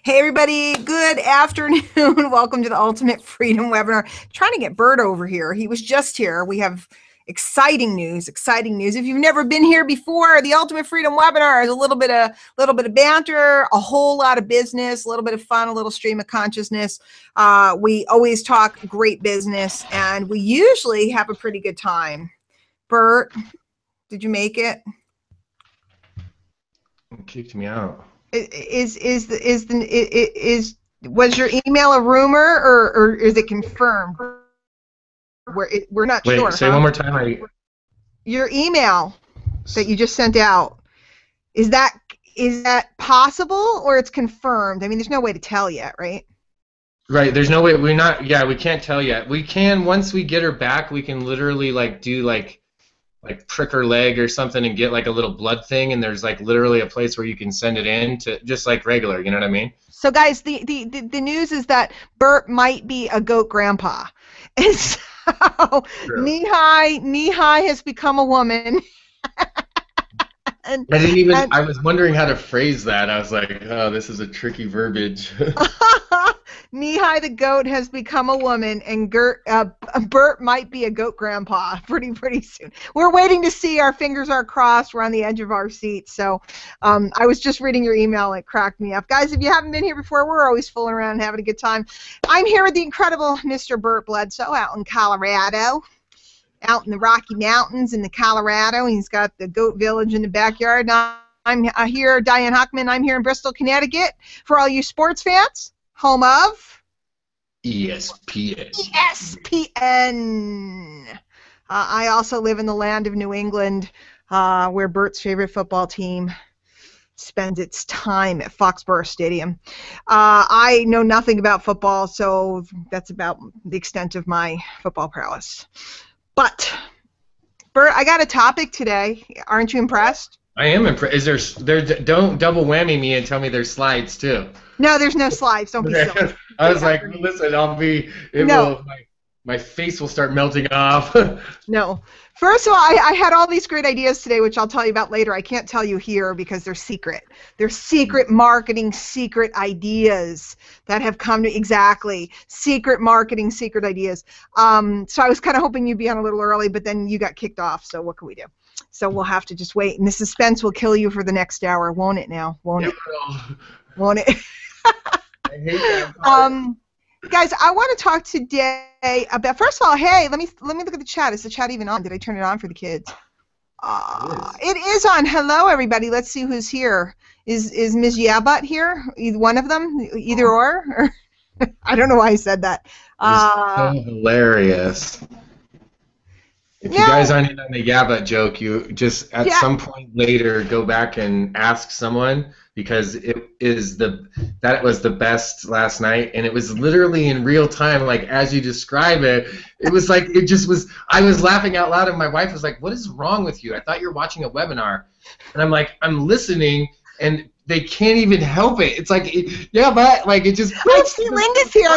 Hey everybody, good afternoon. Welcome to the Ultimate Freedom Webinar. Trying to get Bert over here. He was just here. We have exciting news, exciting news. If you've never been here before, the Ultimate Freedom Webinar is a little bit of banter, a whole lot of business, a little bit of fun, a little stream of consciousness. We always talk great business and we usually have a pretty good time. Bert, did you make it? It kicked me out. Was your email a rumor or is it confirmed? We're not sure. Wait, say one more time. Your email that you just sent out, is that possible or it's confirmed? I mean, there's no way to tell yet, right? Right, there's no way. We can't tell yet. We can, once we get her back, we can literally do prick her leg or something and get like a little blood thing, and there's like literally a place where you can send it in to just like regular, you know what I mean? So guys, the news is that Bert might be a goat grandpa. And so Knee-High has become a woman. I was wondering how to phrase that. I was like, oh, this is a tricky verbiage. Knee-High the goat has become a woman, and Bert might be a goat grandpa pretty soon. We're waiting to see. Our fingers are crossed. We're on the edge of our seats. So I was just reading your email. It cracked me up. Guys, if you haven't been here before, we're always fooling around and having a good time. I'm here with the incredible Mr. Bert Bledsoe out in Colorado. Out in the Rocky Mountains in the Colorado. He's got the goat village in the backyard. I'm here, Diane Huckman. I'm here in Bristol, Connecticut. For all you sports fans, home of ESPN. ESPN. I also live in the land of New England, where Bert's favorite football team spends its time at Foxborough Stadium. I know nothing about football, so that's about the extent of my football prowess. But, Bert, I got a topic today. Aren't you impressed? I am impressed. Don't double whammy me and tell me there's slides too. No, there's no slides. Don't be silly. I was like, listen, my face will start melting off. No. First of all, I had all these great ideas today, which I'll tell you about later. I can't tell you here because they're secret. They're secret marketing, secret ideas that have come to, exactly, secret marketing, secret ideas. So I was kind of hoping you'd be on a little early, but then you got kicked off, so what can we do? So we'll have to just wait, and the suspense will kill you for the next hour, won't it now? Won't it? Won't it? I hate that. Guys, I want to talk today about, first of all, hey, let me look at the chat. Is the chat even on? Did I turn it on for the kids? It is on. Hello, everybody. Let's see who's here. Is Ms. Yabutt here? Either one of them? Either or? I don't know why I said that. So hilarious. If you guys aren't in on the Yabutt joke, you just at some point later go back and ask someone, because that was the best last night, and it was literally in real time, like as you describe it. It was like I was laughing out loud, and my wife was like, "What is wrong with you? I thought you were watching a webinar," and I'm like, "I'm listening," and they can't even help it. It's like, but like it just. I see Linda's here.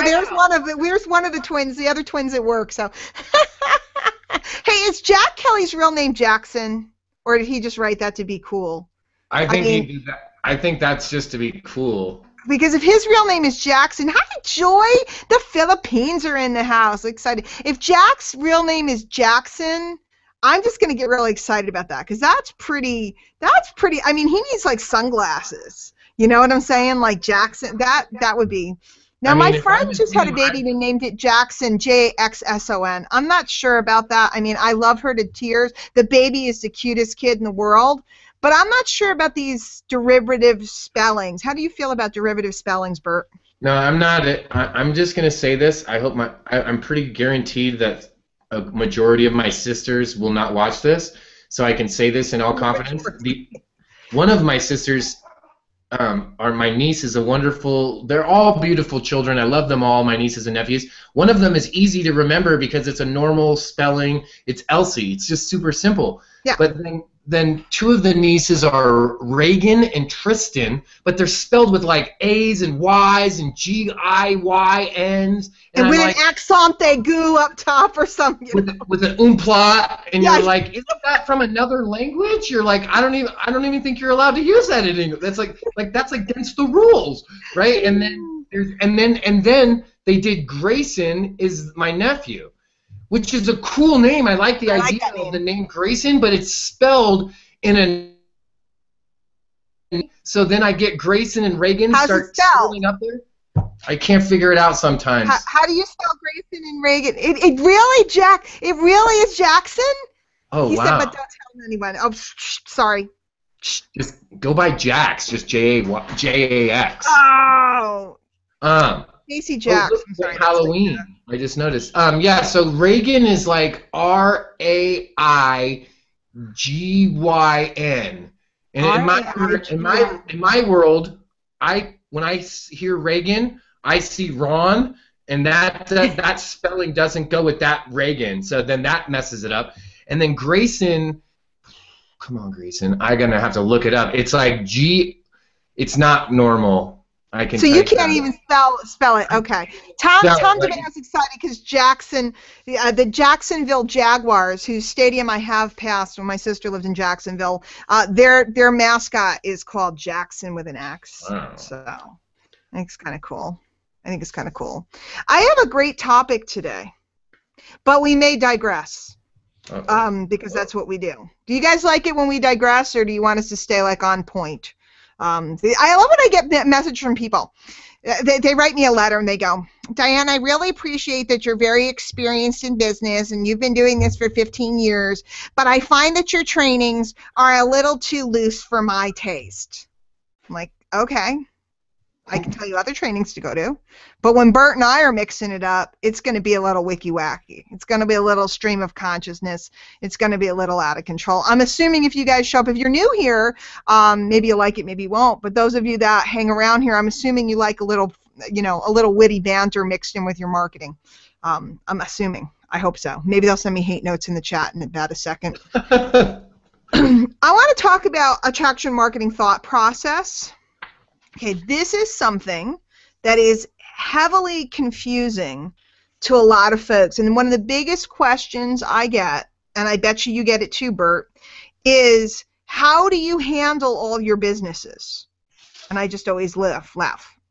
Where's one of the twins? The other twins at work. So. Hey, is Jack Kelly's real name Jackson, or did he just write that to be cool? I think he did that. I think that's just to be cool. Because if his real name is Jackson, hi Joy, the Philippines are in the house. Excited. If Jack's real name is Jackson, I'm just gonna get really excited about that, because that's pretty. I mean, he needs like sunglasses. You know what I'm saying? Like Jackson. That would be. Now, my friend just had a baby and named it Jackson, Jaxson. I'm not sure about that. I mean, I love her to tears. The baby is the cutest kid in the world. But I'm not sure about these derivative spellings. How do you feel about derivative spellings, Bert? No, I'm not. I'm just going to say this. I hope I'm pretty guaranteed that a majority of my sisters will not watch this, so I can say this in all confidence. One of my sisters... my niece is a wonderful, they're all beautiful children. I love them all, my nieces and nephews. One of them is easy to remember because it's a normal spelling. It's Elsie. It's just super simple. Yeah. But then then two of the nieces are Reagan and Tristan, but they're spelled with like A's and Y's and G-I-Y-N's. And with an accent aigu up top or something. With an umlaut, and you're like, isn't that from another language? You're like, I don't even think you're allowed to use that in English. That's that's against the rules, right? And then they did Grayson is my nephew, which is a cool name. I like the idea of the name Grayson, but it's spelled in a. So then I get Grayson and Reagan start swirling up there. I can't figure it out sometimes. How do you spell Grayson and Reagan? It really is Jackson? Oh, he wow. He said, but don't tell anyone. Oh, sorry. Just go by Jax, just J-A-X. Oh. Casey Jax. I'm sorry. Halloween. I just noticed. Yeah, so Reagan is like R-A-I-G-Y-N. And in my world, when I hear Reagan, I see Ron, and that spelling doesn't go with that Reagan, so then that messes it up. And then Grayson, come on, Grayson, I'm gonna have to look it up. It's like G, it's not normal. I can. So you can't even spell it. Okay. Tom DeMayo's excited because Jackson, the Jacksonville Jaguars, whose stadium I have passed when my sister lived in Jacksonville, their mascot is called Jackson with an X. Wow. So I think it's kind of cool. I have a great topic today, but we may digress. Because that's what we do. Do you guys like it when we digress, or do you want us to stay like on point? I love when I get that message from people. They write me a letter and they go, Diane, I really appreciate that you're very experienced in business and you've been doing this for 15 years, but I find that your trainings are a little too loose for my taste. I'm like, okay, I can tell you other trainings to go to, but when Bert and I are mixing it up, it's going to be a little wicky-wacky. It's going to be a little stream of consciousness. It's going to be a little out of control. I'm assuming if you guys show up, if you're new here, maybe you like it, maybe you won't, but those of you that hang around here, I'm assuming you like a little witty banter mixed in with your marketing. I'm assuming. I hope so. Maybe they'll send me hate notes in the chat in about a second. I want to talk about attraction marketing thought process. Okay, this is something that is heavily confusing to a lot of folks. And one of the biggest questions I get, and I bet you get it too, Bert, is how do you handle all your businesses? And I just always laugh.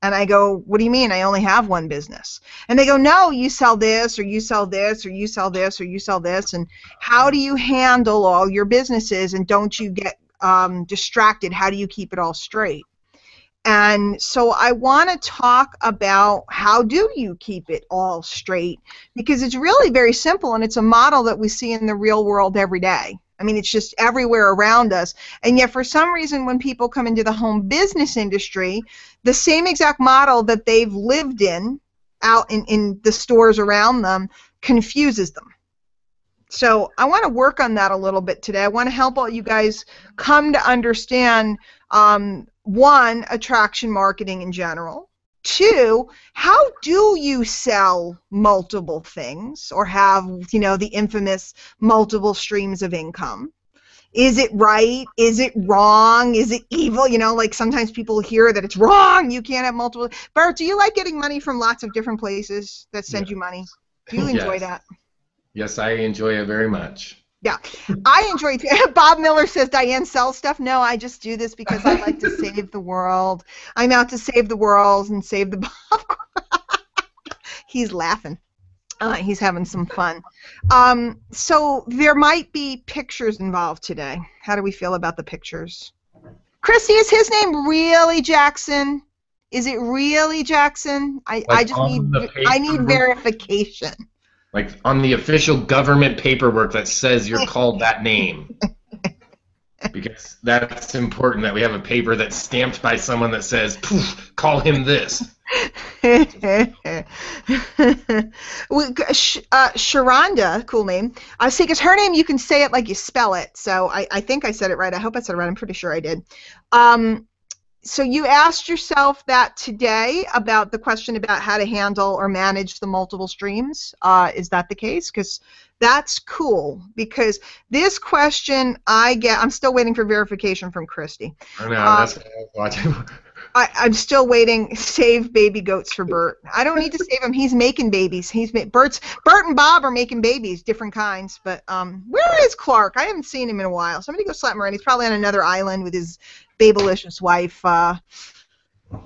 And I go, what do you mean? I only have one business. And they go, no, you sell this, or you sell this, or you sell this, or you sell this. And how do you handle all your businesses, and don't you get distracted? How do you keep it all straight? And so I want to talk about how do you keep it all straight, because it's really very simple, and it's a model that we see in the real world every day. I mean, it's just everywhere around us. And yet for some reason when people come into the home business industry, the same exact model that they've lived in out in the stores around them confuses them. So I want to work on that a little bit today. I want to help all you guys come to understand one, attraction marketing in general. Two, how do you sell multiple things or have, the infamous multiple streams of income? Is it right? Is it wrong? Is it evil? Like sometimes people hear that it's wrong. You can't have multiple. Bert, do you like getting money from lots of different places that send you money? Do you enjoy that? Yes, I enjoy it very much. Yeah, I enjoy it. Bob Miller says, Diane sells stuff. No, I just do this because I like to save the world. I'm out to save the world and save the He's laughing. He's having some fun. So there might be pictures involved today. How do we feel about the pictures? Christy, is his name really Jackson? Is it really Jackson? I need verification. Like on the official government paperwork that says you're called that name. Because that's important that we have a paper that's stamped by someone that says, poof, call him this. Sharonda, cool name. See, because her name, you can say it like you spell it. So I think I said it right. I hope I said it right. I'm pretty sure I did. So you asked yourself that today about the question about how to handle or manage the multiple streams. Is that the case? Because that's cool. Because this question I'm still waiting for verification from Christy. I know, that's what I was watching. I'm still waiting. Save baby goats for Bert. I don't need to save him. He's making babies. Bert and Bob are making babies, different kinds. But where is Clark? I haven't seen him in a while. Somebody go slap him around. He's probably on another island with his babylicious wife,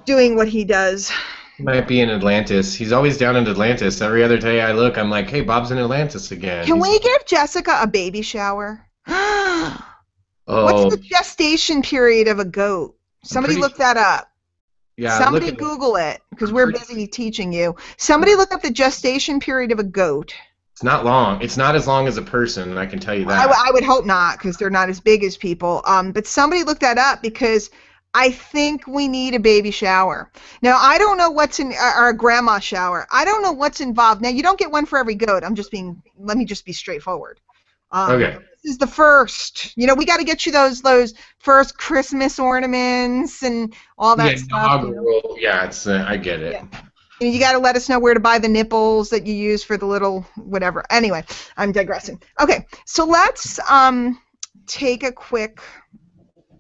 doing what he does. He might be in Atlantis. He's always down in Atlantis. Every other day I look, I'm like, hey, Bob's in Atlantis again. Can we give Jessica a baby shower? What's the gestation period of a goat? Somebody look that up. Yeah, somebody Google it, because we're busy teaching you. Somebody look up the gestation period of a goat. It's not long. It's not as long as a person, I can tell you that. I would hope not, because they're not as big as people. But somebody look that up, because I think we need a baby shower. Now, I don't know what's in our grandma shower. I don't know what's involved. Now, you don't get one for every goat. Let me just be straightforward. Okay. This is the first. We got to get you those first Christmas ornaments and all that stuff. Yeah, I get it. Yeah. You got to let us know where to buy the nipples that you use for the little whatever. Anyway, I'm digressing. Okay, so let's take a quick.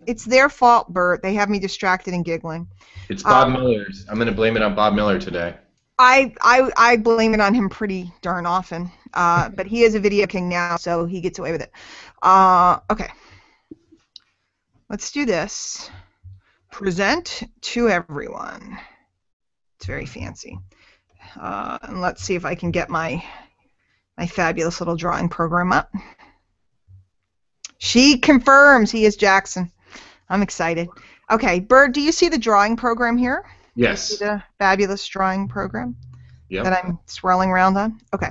It's their fault, Bert. They have me distracted and giggling. It's Bob Miller's. I'm going to blame it on Bob Miller today. I blame it on him pretty darn often, but he is a video king now, so he gets away with it. Okay, let's do this. Present to everyone. It's very fancy. And let's see if I can get my fabulous little drawing program up. She confirms he is Jackson. I'm excited. Okay, Bert, do you see the drawing program here? Yes. The fabulous drawing program that I'm swirling around on? Okay.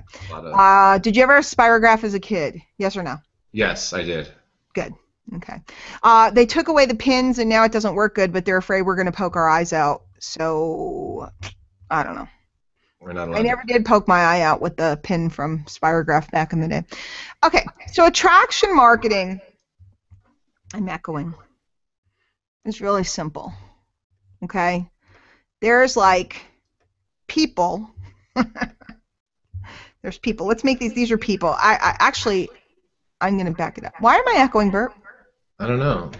Did you ever have Spirograph as a kid? Yes or no? Yes, I did. Good. Okay. They took away the pins, and now it doesn't work good, but they're afraid we're going to poke our eyes out. So, I don't know. We're not allowed. I never did poke my eye out with the pin from Spirograph back in the day. Okay. So, attraction marketing, I'm echoing, is really simple. Okay? There's like people. There's people. Let's make these are people. I'm going to back it up. Why am I echoing, Bert? I don't know.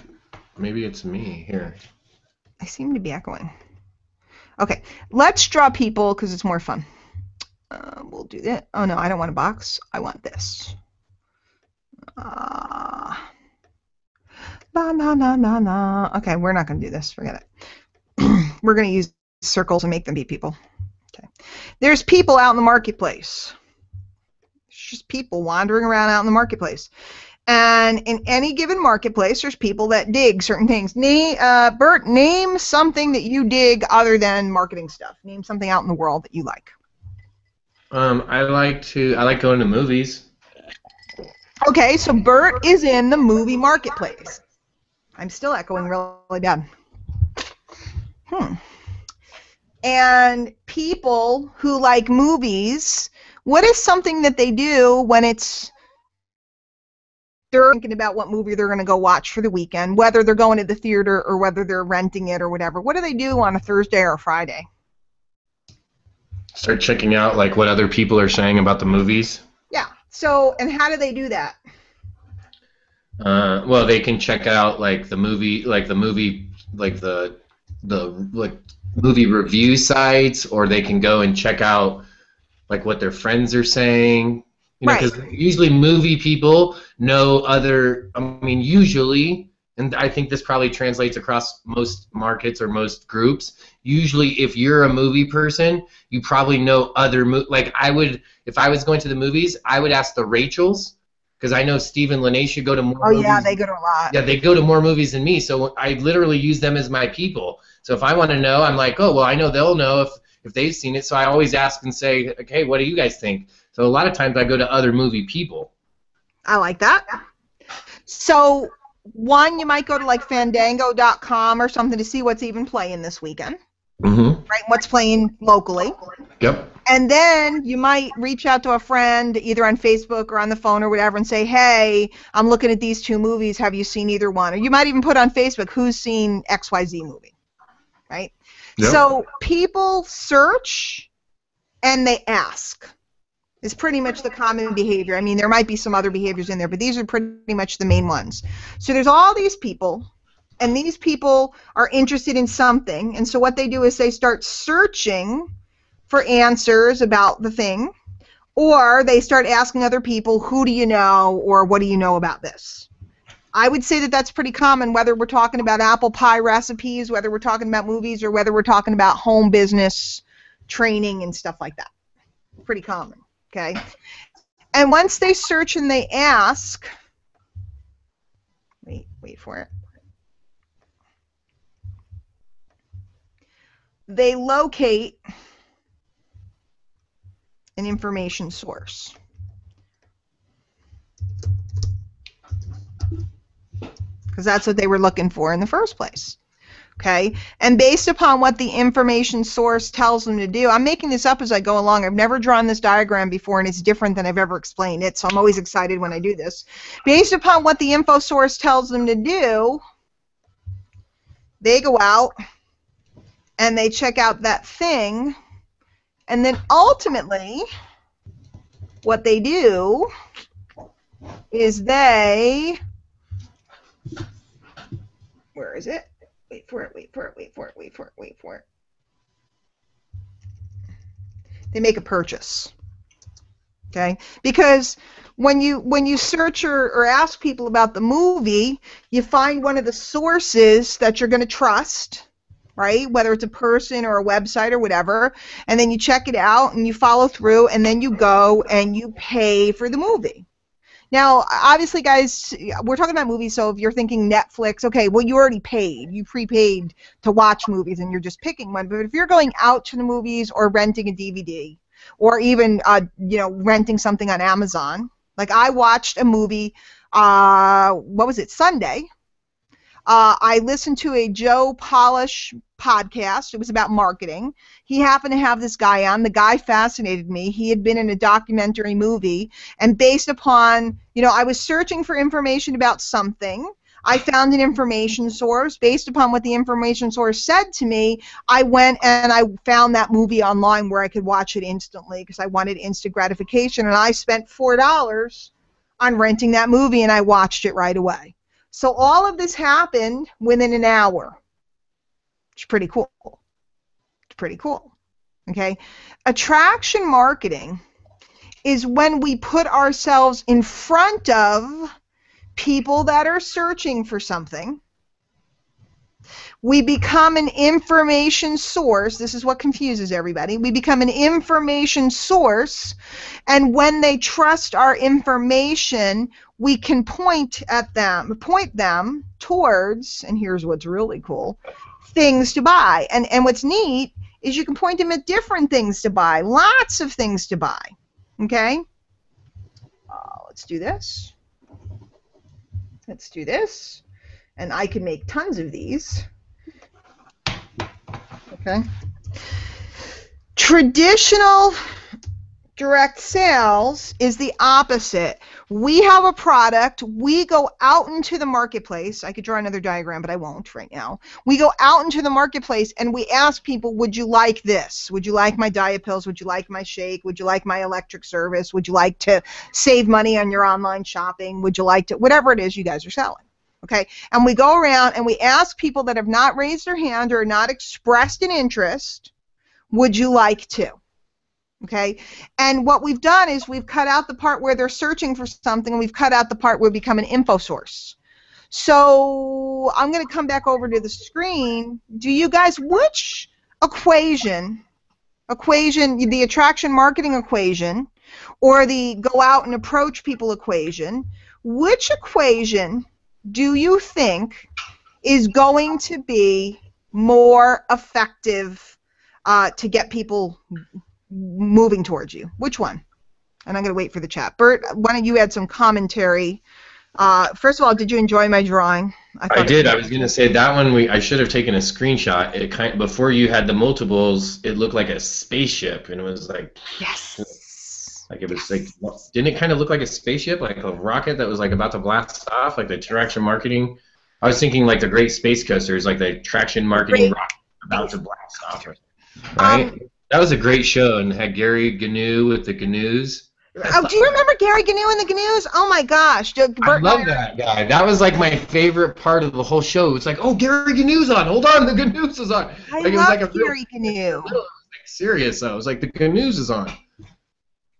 Maybe it's me here. I seem to be echoing. Okay, let's draw people because it's more fun. We'll do that. Oh, no, I don't want a box. I want this. Okay, we're not going to do this. Forget it. We're going to use circles and make them be people. Okay. There's people out in the marketplace. It's just people wandering around out in the marketplace. And in any given marketplace, there's people that dig certain things. Bert, name something that you dig other than marketing stuff. Name something out in the world that you like. I like going to movies. Okay, so Bert is in the movie marketplace. I'm still echoing really bad. And people who like movies, what is something that they do when they're thinking about what movie they're going to go watch for the weekend, whether they're going to the theater or whether they're renting it or whatever? What do they do on a Thursday or a Friday? Start checking out like what other people are saying about the movies. Yeah. So, and how do they do that? Well, they can check out the movie review sites, or they can go and check out like what their friends are saying. Because usually movie people know other. I mean, usually, and I think this probably translates across most markets or most groups. Usually, if you're a movie person, you probably know other like I would. If I was going to the movies, I would ask the Rachels. Because I know Steve and Lene should go to more movies. Oh, yeah, they go to a lot. Yeah, they go to more movies than me, so I literally use them as my people. So if I want to know, I'm like, oh, well, I know they'll know if they've seen it, so I always ask and say, okay, what do you guys think? So a lot of times I go to other movie people. I like that. So, one, you might go to like Fandango.com or something to see what's even playing this weekend. Mm-hmm. Right, what's playing locally. Yep. And then you might reach out to a friend either on Facebook or on the phone or whatever and say, hey, I'm looking at these two movies. Have you seen either one? Or you might even put on Facebook, who's seen XYZ movie? right? Yep. So people search and they ask. Is pretty much the common behavior. I mean, there might be some other behaviors in there, but these are pretty much the main ones. So there's all these people, and these people are interested in something, and so what they do is they start searching for answers about the thing, or they start asking other people, who do you know, or what do you know about this? I would say that that's pretty common, whether we're talking about apple pie recipes, whether we're talking about movies, or whether we're talking about home business training and stuff like that. Pretty common. Okay, and once they search and they ask, wait for it, they locate an information source. Because that's what they were looking for in the first place. Okay, and based upon what the information source tells them to do, I'm making this up as I go along. I've never drawn this diagram before, and it's different than I've ever explained it, so I'm always excited when I do this. Based upon what the info source tells them to do, they go out and they check out that thing, and then ultimately what they do is they, where is it? Wait for it. They make a purchase. Okay? Because when you search or ask people about the movie, you find one of the sources that you're going to trust, right? Whether it's a person or a website or whatever, and then you check it out and you follow through, and then you go and you pay for the movie. Now, obviously, guys, we're talking about movies, so if you're thinking Netflix, okay, well, you already paid. You prepaid to watch movies, and you're just picking one. But if you're going out to the movies or renting a DVD, or even, renting something on Amazon, like I watched a movie, Sunday. I listened to a Joe Polish podcast. It was about marketing. He happened to have this guy on. The guy fascinated me. He had been in a documentary movie, and based upon, I was searching for information about something. I found an information source. Based upon what the information source said to me, I went and I found that movie online where I could watch it instantly because I wanted instant gratification, and I spent $4 on renting that movie, and I watched it right away. So all of this happened within an hour. It's pretty cool. It's pretty cool. Okay? Attraction marketing is when we put ourselves in front of people that are searching for something. We become an information source. This is what confuses everybody. We become an information source, and when they trust our information, we can point them towards, and here's what's really cool, things to buy. And what's neat is you can point them at different things to buy, lots of things to buy. Okay? Let's do this. Let's do this. And I can make tons of these. Okay. Traditional direct sales is the opposite. We have a product. We go out into the marketplace. I could draw another diagram, but I won't right now. We go out into the marketplace and we ask people, would you like this? Would you like my diet pills? Would you like my shake? Would you like my electric service? Would you like to save money on your online shopping? Would you like to, whatever it is you guys are selling. Okay, and we go around and we ask people that have not raised their hand or not expressed an interest, would you like to? Okay, and what we've done is we've cut out the part where they're searching for something, and we've cut out the part where we become an info source. So I'm going to come back over to the screen. Do you guys, which equation, the attraction marketing equation, or the go out and approach people equation, which equation do you think is going to be more effective to get people moving towards you? Which one? And I'm going to wait for the chat. Bert, why don't you add some commentary? First of all, did you enjoy my drawing? I did. I was going to say that one. I should have taken a screenshot. It before you had the multiples, it looked like a spaceship, and it was like yes. Like it was like, didn't it kind of look like a spaceship, like a rocket that was like about to blast off, like the attraction marketing? I was thinking like the Great Space Coasters, like the attraction marketing rocket about to blast off. Right? That was a great show, and had Gary Gnu with the Gnus. Oh, do you remember Gary Gnu and the Gnus? Oh my gosh. I love that guy. That was like my favorite part of the whole show. It's like, oh, Gary Gnu's on. Hold on, the Gnus is on. I like, love it was like Gary Gnu. Serious though. It was like the Gnus is on.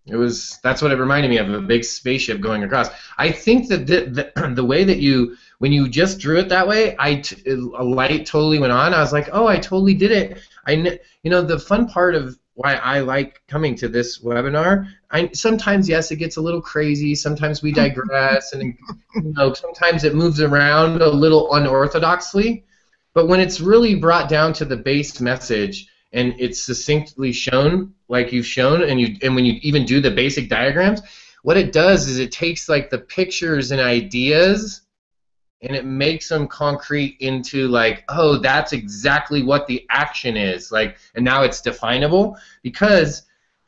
That's what it reminded me of, a big spaceship going across. I think that the way that when you just drew it that way, a light totally went on. I was like, oh, I totally did it. The fun part of why I like coming to this webinar, sometimes, yes, it gets a little crazy. Sometimes we digress, and sometimes it moves around a little unorthodoxly. But when it's really brought down to the base message, and it's succinctly shown like you've shown, and when you even do the basic diagrams, what it does is it takes like the pictures and ideas and it makes them concrete into like, oh, that's exactly what the action is, like, and now it's definable. Because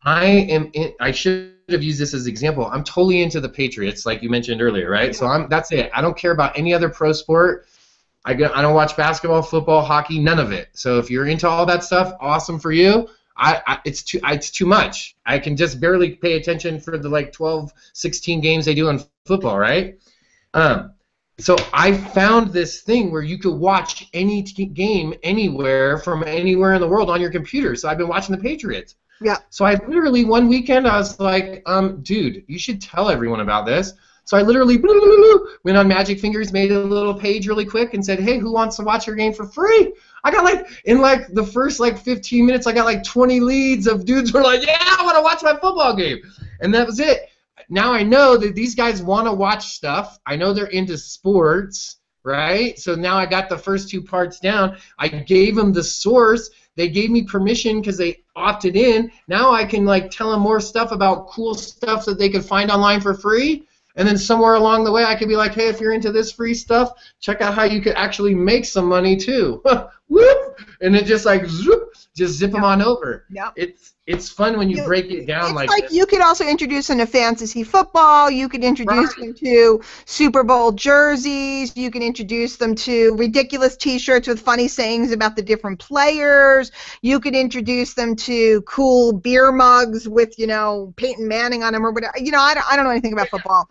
I should have used this as an example. I'm totally into the Patriots, like you mentioned earlier, right? So that's it. I don't care about any other pro sport. I don't watch basketball, football, hockey, none of it. So if you're into all that stuff, awesome for you. It's too much. I can just barely pay attention for the like 12, 16 games they do in football, right? So I found this thing where you could watch any game anywhere from anywhere in the world on your computer. So I've been watching the Patriots. Yeah. So I literally one weekend I was like, dude, you should tell everyone about this. So I literally went on Magic Fingers, made a little page really quick, and said, hey, who wants to watch your game for free? I got in the first 15 minutes, I got 20 leads of dudes who were like, yeah, I want to watch my football game. And that was it. Now I know that these guys want to watch stuff. I know they're into sports, right? So now I got the first two parts down. I gave them the source. They gave me permission because they opted in. Now I can tell them more stuff about cool stuff that they could find online for free. And then somewhere along the way, I could be like, hey, if you're into this free stuff, check out how you could actually make some money too. Whoop! And it just zoop, just zip them on over. Yep. It's fun when you break it down like this. You could also introduce them to fantasy football. You could introduce them to Super Bowl jerseys. You can introduce them to ridiculous T-shirts with funny sayings about the different players. You could introduce them to cool beer mugs with, Peyton Manning on them or whatever. I don't know anything about football.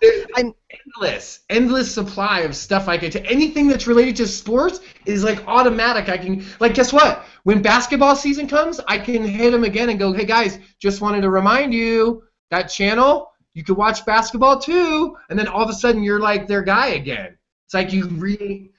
Endless supply of stuff I can take. Anything that's related to sports is automatic. I can guess what? When basketball season comes, I can hit them again and go, hey guys, just wanted to remind you that channel, you can watch basketball too, and then all of a sudden you're their guy again. It's like you really,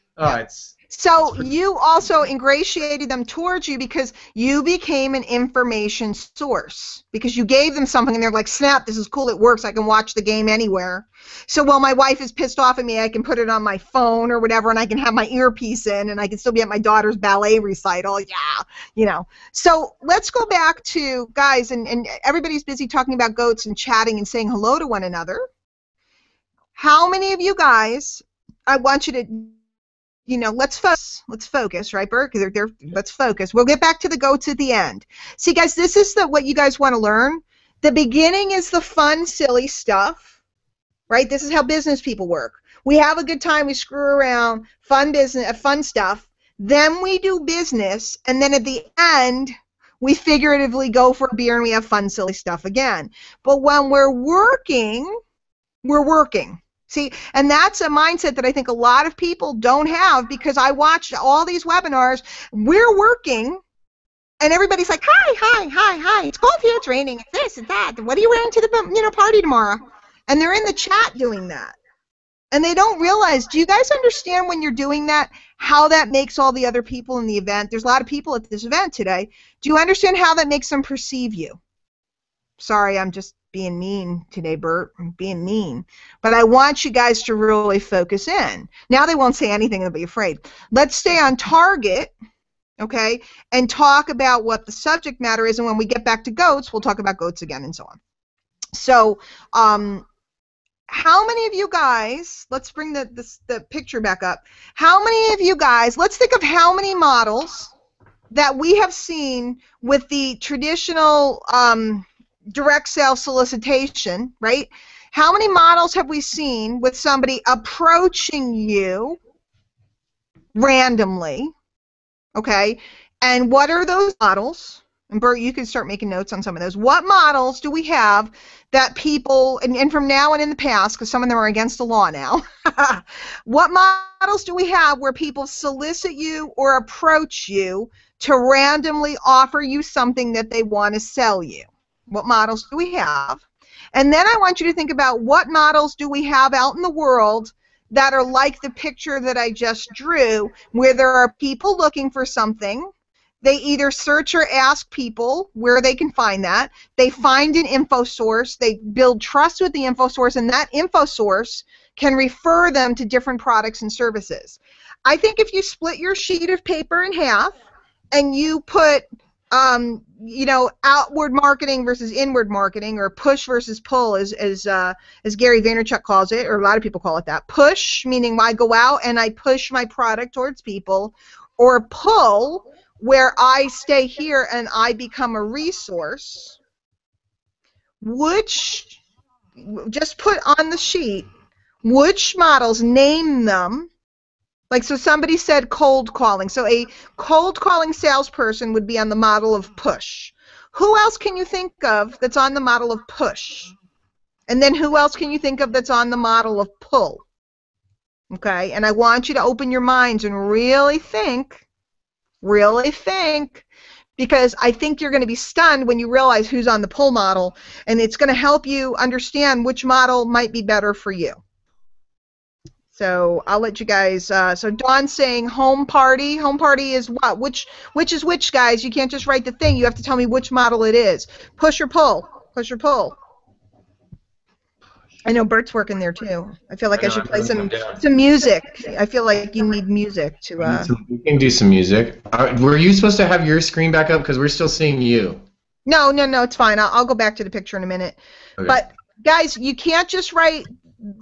So you also ingratiated them towards you because you became an information source, because you gave them something and they're like, snap, this is cool, it works, I can watch the game anywhere. So while my wife is pissed off at me, I can put it on my phone or whatever, and I can have my earpiece in, and I can still be at my daughter's ballet recital. Yeah, So let's go back to, guys, and everybody's busy talking about goats and chatting and saying hello to one another. How many of you guys, I want you to, let's focus, right, Bert? Let's focus. We'll get back to the goats at the end. See, guys, this is what you guys want to learn. The beginning is the fun, silly stuff, right? This is how business people work. We have a good time, we screw around, fun stuff. Then we do business, and then at the end, we figuratively go for a beer and we have fun, silly stuff again. But when we're working, we're working. See, and that's a mindset that I think a lot of people don't have, because I watched all these webinars. We're working, and everybody's like, hi, it's cold here, it's raining, it's this, it's that. What are you wearing to the party tomorrow? And they're in the chat doing that. And they don't realize, do you guys understand when you're doing that, how that makes all the other people in the event? There's a lot of people at this event today. Do you understand how that makes them perceive you? Sorry, I'm just being mean today, Bert. I'm being mean. But I want you guys to really focus in. Now they won't say anything, they'll be afraid. Let's stay on target, okay, and talk about what the subject matter is, and when we get back to goats, we'll talk about goats again and so on. So, how many of you guys, let's bring the picture back up. How many of you guys, let's think of how many models that we have seen with the traditional direct sale solicitation, right? How many models have we seen with somebody approaching you randomly, okay, And what are those models? And Bert, you can start making notes on some of those. What models do we have that people, and from now and in the past, because some of them are against the law now, what models do we have where people solicit you or approach you to randomly offer you something that they want to sell you? What models do we have? And then I want you to think about what models do we have out in the world that are like the picture that I just drew, where there are people looking for something. They either search or ask people where they can find that. They find an info source. They build trust with the info source, and that info source can refer them to different products and services. I think if you split your sheet of paper in half and you put outward marketing versus inward marketing, or push versus pull, as Gary Vaynerchuk calls it, or a lot of people call it that. Push, meaning I go out and I push my product towards people, or pull, where I stay here and I become a resource. Which, just put on the sheet, which models, name them. Like, so somebody said cold calling. So a cold calling salesperson would be on the model of push. Who else can you think of that's on the model of push? And then who else can you think of that's on the model of pull? Okay, and I want you to open your minds and really think, because I think you're going to be stunned when you realize who's on the pull model, and it's going to help you understand which model might be better for you. So I'll let you guys, so Dawn's saying home party. Home party is what? Which is which, guys? You can't just write the thing. You have to tell me which model it is. Push or pull? Push or pull? I know Bert's working there too. I feel like I should play some music. I feel like you need music to... We can do some music. Were you supposed to have your screen back up? Because we're still seeing you. No, it's fine. I'll go back to the picture in a minute. Okay. But, guys, you can't just write...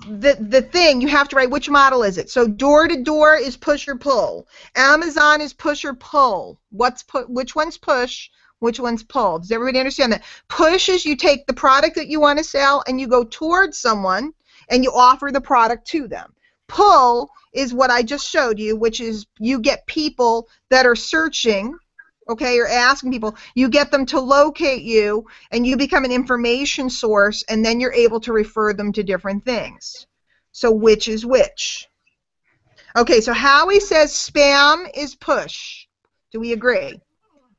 The thing, you have to write which model is it. So door-to-door is push or pull. Amazon is push or pull. Which one's push? Which one's pull? Does everybody understand that? Push is you take the product that you want to sell and you go towards someone and you offer the product to them. Pull is what I just showed you, which is you get people that are searching, okay, or asking people, you get them to locate you, and you become an information source, and then you're able to refer them to different things. So which is which? Okay, so Howie says spam is push. Do we agree?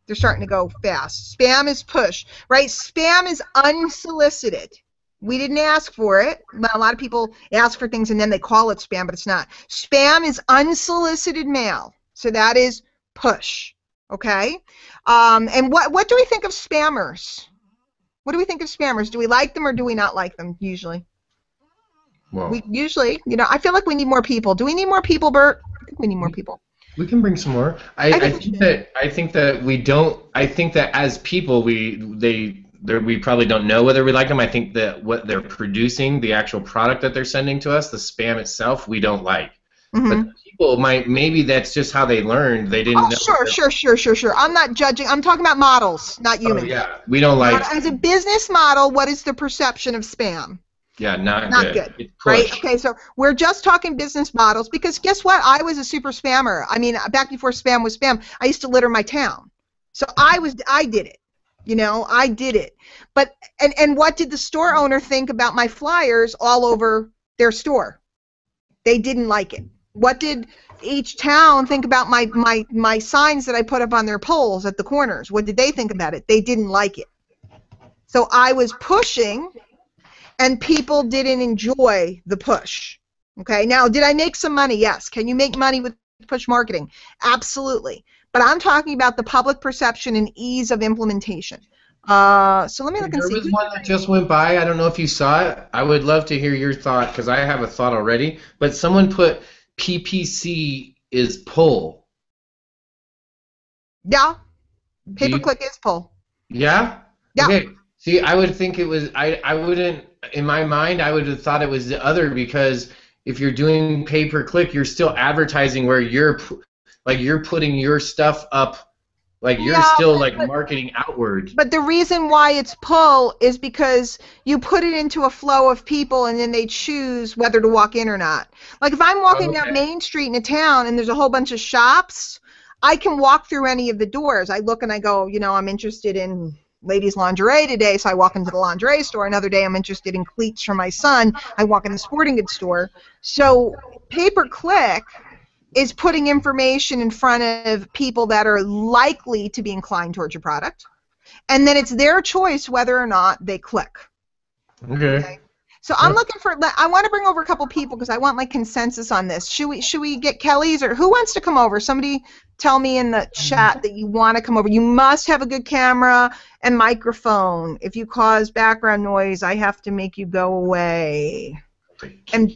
They're starting to go fast. Spam is push, right? Spam is unsolicited. We didn't ask for it. A lot of people ask for things and then they call it spam, but it's not. Spam is unsolicited mail, so that is push. Okay, and what do we think of spammers? What do we think of spammers? Do we like them or do we not like them usually? Well, we usually, I feel like we need more people. Do we need more people, Bert? I think we need more people. We can bring some more. I think that we don't. I think that as people, we probably don't know whether we like them. I think that what they're producing, the actual product that they're sending to us, the spam itself, we don't like. Mm-hmm. But people maybe that's just how they learned. They didn't know. Sure. I'm not judging. I'm talking about models, not humans. Oh, yeah. We don't like... As a business model, what is the perception of spam? Yeah, not good. It's right? Okay, so we're just talking business models because guess what? I was a super spammer. I mean, back before spam was spam, I used to litter my town. So I did it. I did it. But, and what did the store owner think about my flyers all over their store? They didn't like it. What did each town think about my signs that I put up on their poles at the corners? What did they think about it? They didn't like it. So I was pushing, and people didn't enjoy the push. Okay, now did I make some money? Yes. Can you make money with push marketing? Absolutely. But I'm talking about the public perception and ease of implementation. So let me look and see. There was one that just went by. I don't know if you saw it. I would love to hear your thought because I have a thought already. But someone put PPC is pull. Yeah. Pay-per-click is pull. Yeah? Yeah. Okay. See, I would think it was, I wouldn't, in my mind, I would have thought it was the other because if you're doing pay-per-click, you're still advertising where you're putting your stuff up. Like you're still marketing outward. But the reason why it's pull is because you put it into a flow of people and then they choose whether to walk in or not. Like if I'm walking down Main Street in a town and there's a whole bunch of shops, I can walk through any of the doors. I look and I go, you know, I'm interested in ladies' lingerie today, so I walk into the lingerie store. Another day I'm interested in cleats for my son. I walk in the sporting goods store. So pay-per-click is putting information in front of people that are likely to be inclined towards your product. And then it's their choice whether or not they click. Okay. So I'm looking for. I want to bring over a couple people because I want like consensus on this. Should we get Kelly's, or who wants to come over? Somebody tell me in the chat that you want to come over. You must have a good camera and microphone. If you cause background noise, I have to make you go away. And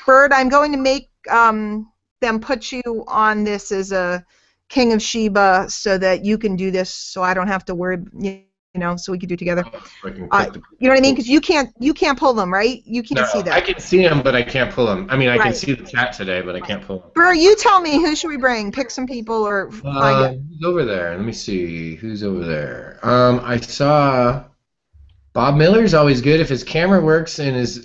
Bird, I'm going to make them put you on this as a King of Sheba so that you can do this, so I don't have to worry. You know, so we could do it together. You know what I mean? Because you can't pull them, right? You can't see them. I can see them, but I can't pull them. I mean, I can see the chat today, but I can't pull them. Bro, you tell me, who should we bring? Pick some people or find it. Who's over there? Let me see. Who's over there? I saw Bob Miller's always good if his camera works and his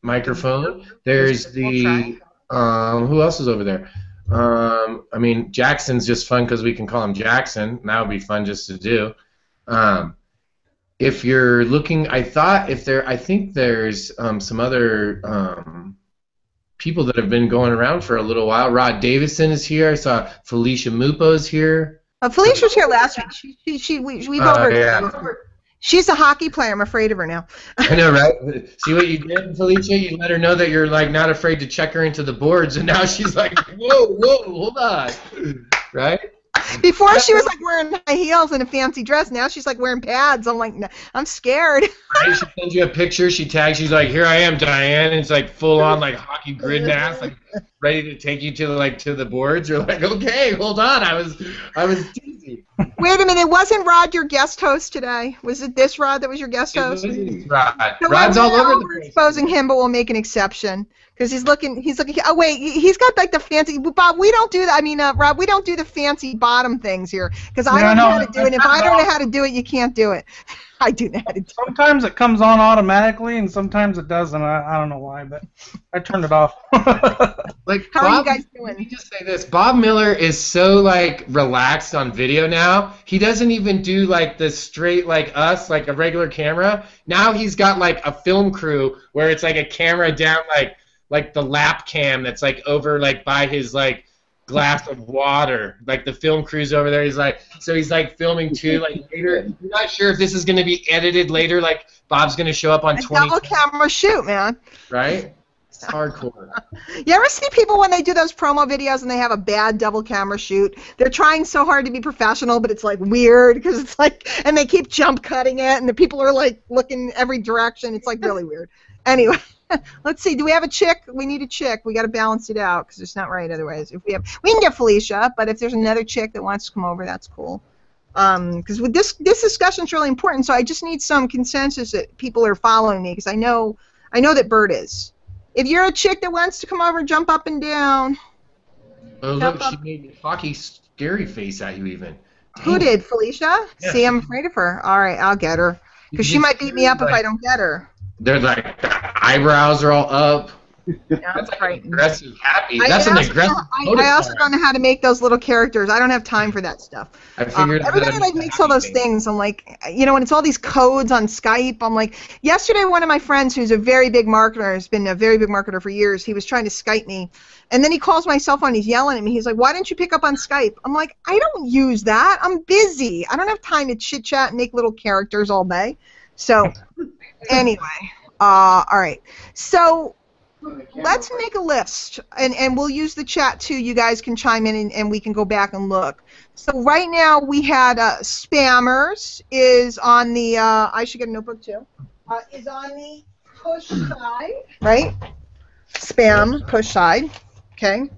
microphone. There's the who else is over there? I mean, Jackson's just fun because we can call him Jackson. That would be fun just to do. If you're looking, I think there's some other people that have been going around for a little while. Rod Davison is here. I saw Felicia Mupo's here. Felicia was here last week. We've over. She's a hockey player. I'm afraid of her now. I know, right? See what you did, Felicia? You let her know that you're like not afraid to check her into the boards, and now she's like, whoa, hold on, right? Before she was like wearing high heels and a fancy dress. Now she's like wearing pads. I'm like, no, I'm scared. Right? She sends you a picture. She's like, here I am, Diane. And it's like full on like hockey grid mask, like ready to take you to the boards. You're like, okay, hold on. I was dizzy. Wait a minute. It wasn't Rod your guest host today? Was it this Rod that was your guest host? Rod. So Rod's all over the place. Exposing him, but we'll make an exception. Because he's looking. Oh wait, he's got like the fancy. Bob, we don't do that. I mean, Rob, we don't do the fancy bottom things here. Because I don't know how to do it. If I don't know how to do it, you can't do it. I do know how to do it. Sometimes it comes on automatically, and sometimes it doesn't. I don't know why, but I turned it off. Like, how are you guys doing? Let me just say this: Bob Miller is so like relaxed on video now. He doesn't even do like the straight like us, like a regular camera. Now he's got like a film crew where it's like a camera down like the lap cam that's like over like by his like glass of water, like the film crew's over there. He's like filming too, like later. I'm not sure if this is going to be edited later, like Bob's going to show up on 20. Double camera shoot, man. Right? It's hardcore. You ever see people when they do those promo videos and they have a bad double camera shoot? They're trying so hard to be professional, but it's like weird because it's like, and they keep jump cutting it, and the people are like looking every direction. It's like really weird. Anyway. Let's see. Do we have a chick? We need a chick. We got to balance it out because it's not right otherwise. If we can get Felicia, but if there's another chick that wants to come over, that's cool. Because with this discussion is really important. So I just need some consensus that people are following me because I know that Bert is. If you're a chick that wants to come over, jump up and down. Oh look, she made a cocky, scary face at you even. Dang. Who did? Felicia? Yeah. See, I'm afraid of her. All right, I'll get her because she might beat me up if I don't get her. They're like, the eyebrows are all up. That's like aggressive happy. That's an aggressive. I also don't know how to make those little characters. I don't have time for that stuff. I figured everybody like makes all those things. I'm like, you know, when it's all these codes on Skype. I'm like, yesterday one of my friends who's a very big marketer, has been a very big marketer for years. He was trying to Skype me, and then he calls my cell phone. He's yelling at me. He's like, "Why didn't you pick up on Skype?" I'm like, I don't use that. I'm busy. I don't have time to chit chat and make little characters all day. So, anyway, all right. So. Let's make a list, and we'll use the chat too. You guys can chime in, and we can go back and look. So right now we had spammers is on the, I should get a notebook too, is on the push side, right? Spam, push side, okay?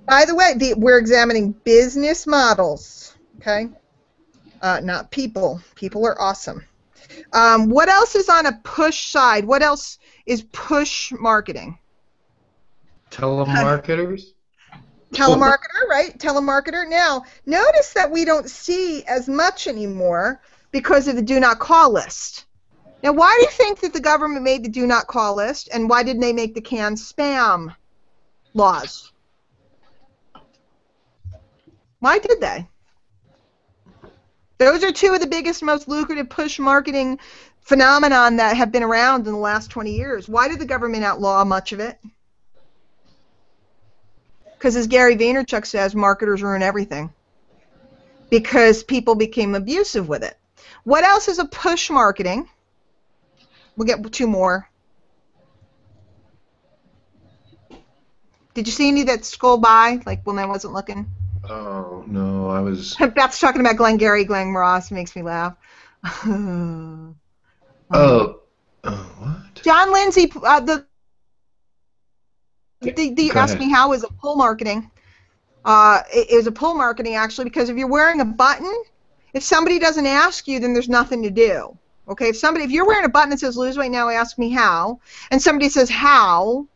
By the way, we're examining business models, okay? Not people. People are awesome. What else is on a push side? What else is push marketing? Telemarketers? Telemarketer, right? Telemarketer. Now, notice that we don't see as much anymore because of the do not call list. Now, why do you think that the government made the do not call list, and why didn't they make the canned spam laws? Why did they? Those are two of the biggest, most lucrative push marketing phenomenon that have been around in the last 20 years. Why did the government outlaw much of it? Because as Gary Vaynerchuk says, marketers ruin everything. Because people became abusive with it. What else is a push marketing? We'll get two more. Did you see any that scrolled by, like when I wasn't looking? Oh, no, I was... Beth's talking about Glengarry Glen Ross. Makes me laugh. what? John Lindsay, the Ask Me How is a pull marketing. It was a pull marketing, actually, because if you're wearing a button, if somebody doesn't ask you, then there's nothing to do. Okay, if you're wearing a button that says lose weight now, ask me how, and somebody says how,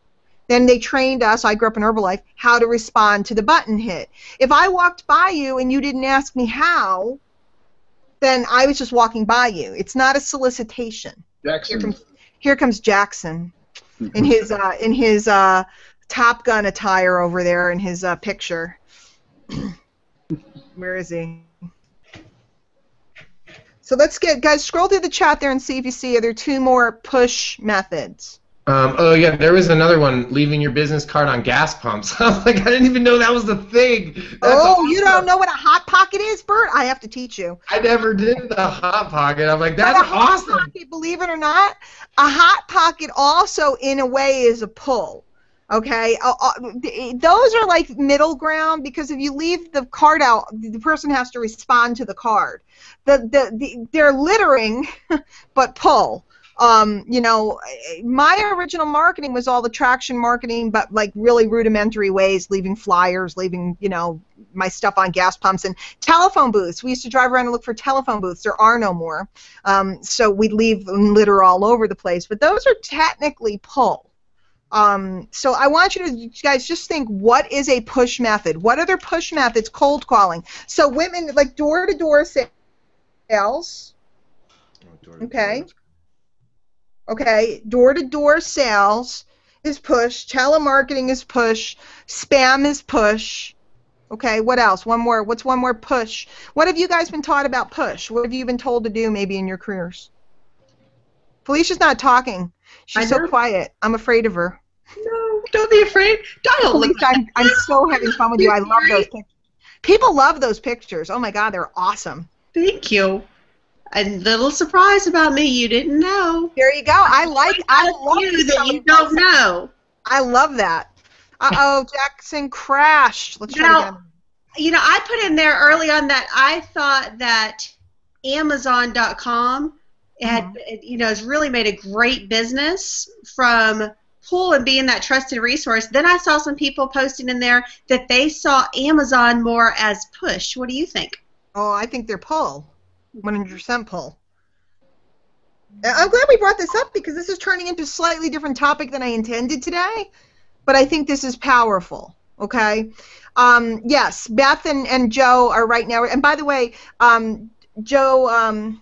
then they trained us, I grew up in Herbalife, how to respond to the button hit. If I walked by you and you didn't ask me how, then I was just walking by you. It's not a solicitation. Jackson. Here comes Jackson in his Top Gun attire over there in his picture. Where is he? So let's guys, scroll through the chat there and see if you see, are there two more push methods? Oh yeah, there was another one, leaving your business card on gas pumps. I'm like, I didn't even know that was the thing. That's awesome. You don't know what a hot pocket is, Bert? I have to teach you. I never did the hot pocket. I'm like, that's awesome. Hot pocket, believe it or not, a hot pocket also in a way is a pull. Okay, those are like middle ground, because if you leave the card out, the person has to respond to the card. They're littering, but pull. My original marketing was all the traction marketing, but like really rudimentary ways, leaving flyers, leaving, my stuff on gas pumps and telephone booths. We used to drive around and look for telephone booths. There are no more. So we'd leave litter all over the place, but those are technically pull. So I want you guys just think, what is a push method? What other push methods? Cold calling. So women, like door-to-door sales. Okay. Okay, door-to-door sales is push. Telemarketing is push. Spam is push. Okay, what else? One more. What's one more push? What have you guys been taught about push? What have you been told to do maybe in your careers? Felicia's not talking. She's so quiet. I'm afraid of her. No, don't be afraid. Felicia, I'm so having fun with you. I love those pictures. People love those pictures. Oh my God, they're awesome. Thank you. A little surprise about me, you didn't know. There you go. I love you that you don't know. I love that. Uh-oh, Jackson crashed. Let's try again. I put in there early on that I thought that Amazon.com has really made a great business from pull and being that trusted resource. Then I saw some people posting in there that they saw Amazon more as push. What do you think? Oh, I think they're pull. 100% pull. I'm glad we brought this up, because this is turning into a slightly different topic than I intended today, but I think this is powerful, okay? Yes, Beth and Joe are right now, and by the way, Joe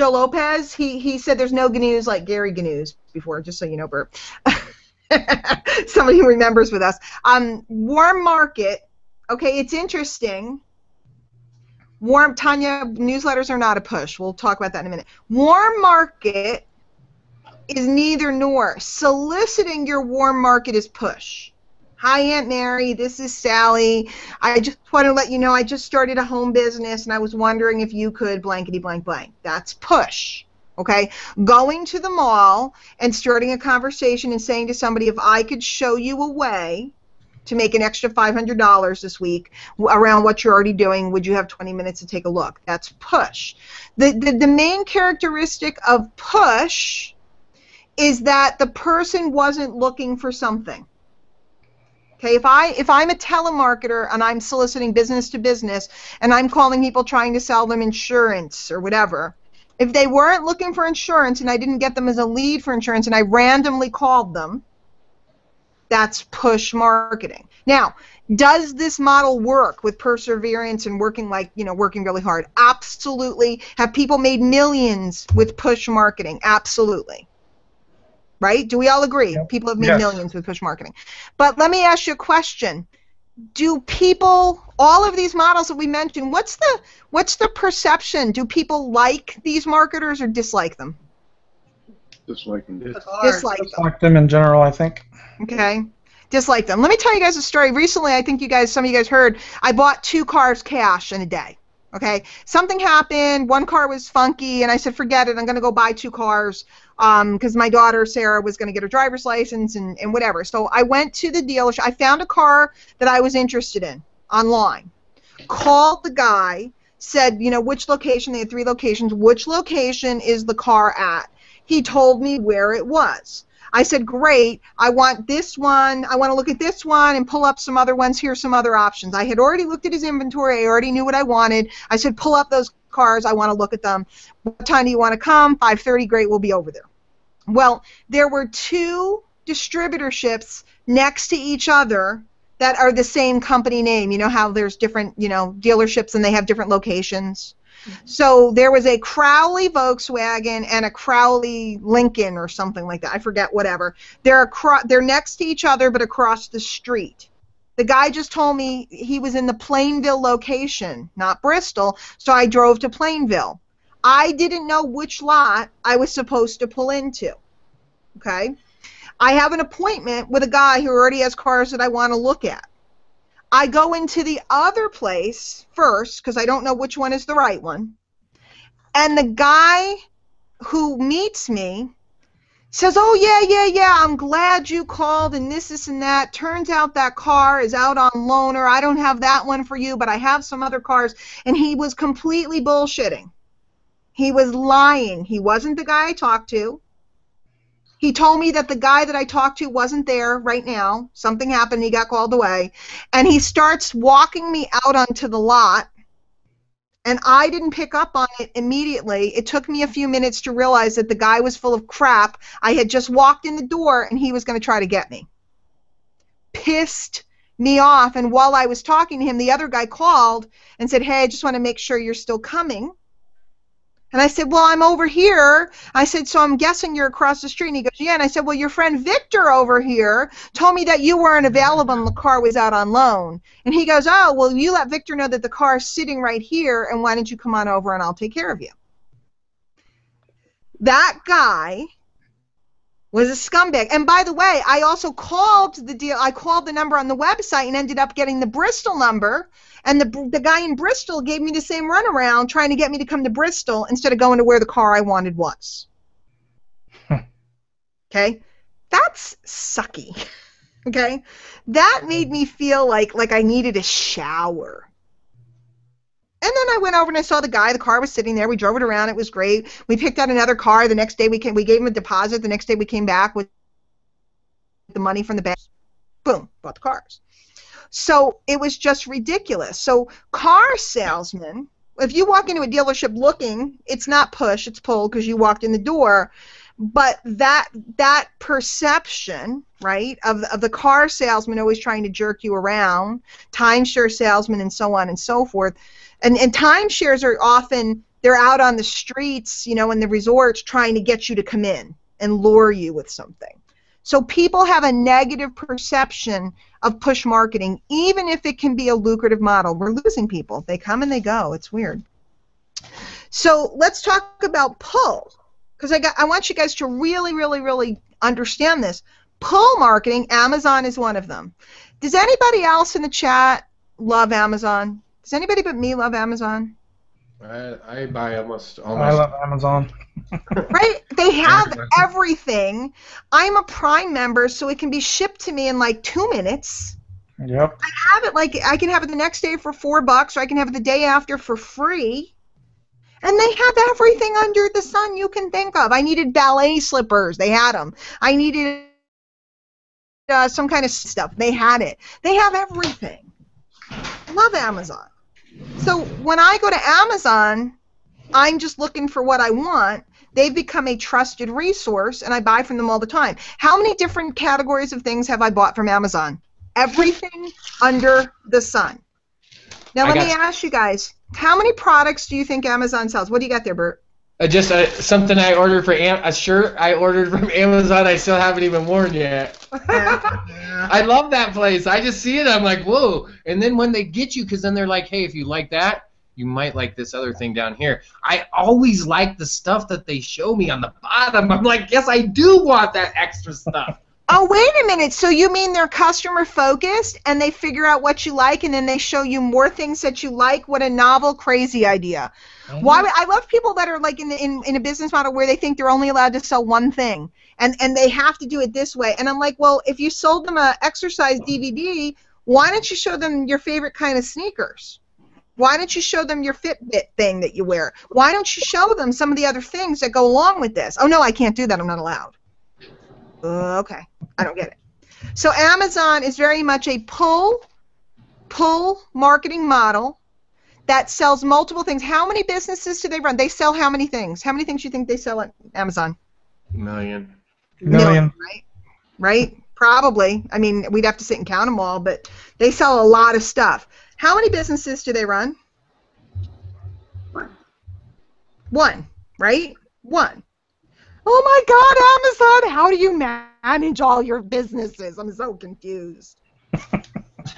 Lopez, he said there's no GNUs like Gary GNUs before, just so you know, Bert. Somebody who remembers with us. Warm market, okay, it's interesting. Tanya, newsletters are not a push. We'll talk about that in a minute. Warm market is neither nor. Soliciting your warm market is push. Hi, Aunt Mary. This is Sally. I just want to let you know I just started a home business, and I was wondering if you could blankety blank blank. That's push. Okay? Going to the mall and starting a conversation and saying to somebody, if I could show you a way to make an extra $500 this week around what you're already doing, would you have 20 minutes to take a look? That's push. The main characteristic of push is that the person wasn't looking for something. Okay, if I'm a telemarketer and I'm soliciting business to business and I'm calling people trying to sell them insurance or whatever, if they weren't looking for insurance and I didn't get them as a lead for insurance and I randomly called them, that's push marketing. Now, does this model work with perseverance and working really hard? Absolutely. Have people made millions with push marketing? Absolutely. Right? Do we all agree? Yep. People have made millions with push marketing. But let me ask you a question. do people, all of these models that we mentioned, what's the perception? Do people like these marketers or dislike them? Dislike them. Dislike them. Dislike them in general, I think. Okay. Dislike them. Let me tell you guys a story. Recently, I think some of you guys heard, I bought 2 cars cash in a day. Okay. Something happened. One car was funky, and I said, forget it. I'm going to go buy 2 cars because my daughter, Sarah, was going to get her driver's license and whatever. So I went to the dealership. I found a car that I was interested in online. Called the guy, said, which location. They had 3 locations. Which location is the car at? He told me where it was. I said, great, I want this one, I want to look at this one and pull up some other ones. Here's some other options. I had already looked at his inventory. I already knew what I wanted. I said, pull up those cars. I want to look at them. What time do you want to come? 5:30, great, we'll be over there. Well, there were 2 distributorships next to each other that are the same company name. You know how there's different, dealerships and they have different locations? So there was a Crowley Volkswagen and a Crowley Lincoln or something like that. I forget, whatever. They're next to each other but across the street. The guy just told me he was in the Plainville location, not Bristol, so I drove to Plainville. I didn't know which lot I was supposed to pull into. Okay? I have an appointment with a guy who already has cars that I want to look at. I go into the other place first because I don't know which one is the right one. And the guy who meets me says, oh, yeah, I'm glad you called and this and that. Turns out that car is out on loaner. I don't have that one for you, but I have some other cars. And he was completely bullshitting. He was lying. He wasn't the guy I talked to. He told me that the guy that I talked to wasn't there right now. Something happened. He got called away. And he starts walking me out onto the lot. And I didn't pick up on it immediately. It took me a few minutes to realize that the guy was full of crap. I had just walked in the door, and he was going to try to get me. Pissed me off. And while I was talking to him, the other guy called and said, hey, I just want to make sure you're still coming. And I said, well, I'm over here. I said, so I'm guessing you're across the street. And he goes, yeah. And I said, well, your friend Victor over here told me that you weren't available and the car was out on loan. And he goes, oh, well, you let Victor know that the car is sitting right here, and why don't you come on over and I'll take care of you. That guy was a scumbag. And by the way, I also called the number on the website and ended up getting the Bristol number. And the guy in Bristol gave me the same runaround trying to get me to come to Bristol instead of going to where the car I wanted was. Okay? That's sucky. Okay? That made me feel like I needed a shower. And then I went over and I saw the guy. The car was sitting there. We drove it around. It was great. We picked out another car. The next day we gave him a deposit. The next day we came back with the money from the bank. Boom, bought the cars. So it was just ridiculous. So car salesmen, if you walk into a dealership looking, it's not push, it's pull because you walked in the door. But that perception, right, of the car salesman always trying to jerk you around, timeshare salesman and so on and so forth. And timeshares are often, they're out on the streets, in the resorts trying to get you to come in and lure you with something. So people have a negative perception of push marketing, even if it can be a lucrative model. We're losing people. They come and they go. It's weird. So let's talk about pull, because I want you guys to really, really, really understand this. Pull marketing, Amazon is one of them. Does anybody else in the chat love Amazon? Does anybody but me love Amazon? I buy almost. I love Amazon. Right? They have everything. I'm a Prime member, so it can be shipped to me in like 2 minutes. Yep. I can have it the next day for $4, or I can have it the day after for free. And they have everything under the sun you can think of. I needed ballet slippers. They had them. I needed some kind of stuff. They had it. They have everything. Love Amazon. So when I go to Amazon, I'm just looking for what I want. They've become a trusted resource, and I buy from them all the time. How many different categories of things have I bought from Amazon? Everything under the sun. Now let me ask you guys, how many products do you think Amazon sells? What do you got there, Bert? Just something I ordered for a shirt I ordered from Amazon. I still haven't even worn yet. I love that place. I just see it. I'm like, whoa. And then when they get you, because then they're like, hey, if you like that, you might like this other thing down here. I always like the stuff that they show me on the bottom. I'm like, yes, I do want that extra stuff. Oh, wait a minute. So you mean they're customer focused and they figure out what you like and then they show you more things that you like? What a novel, crazy idea. Why? I love people that are like in a business model where they think they're only allowed to sell one thing and they have to do it this way. And I'm like, well, if you sold them a exercise DVD, why don't you show them your favorite kind of sneakers? Why don't you show them your Fitbit thing that you wear? Why don't you show them some of the other things that go along with this? Oh, no, I can't do that. I'm not allowed. Okay, I don't get it. So Amazon is very much a pull marketing model that sells multiple things. How many businesses do they run? They sell how many things? How many things do you think they sell at Amazon? Million. Right? Probably. I mean, we'd have to sit and count them all, but they sell a lot of stuff. How many businesses do they run? One, right? One. Oh my God, Amazon, how do you manage all your businesses? I'm so confused.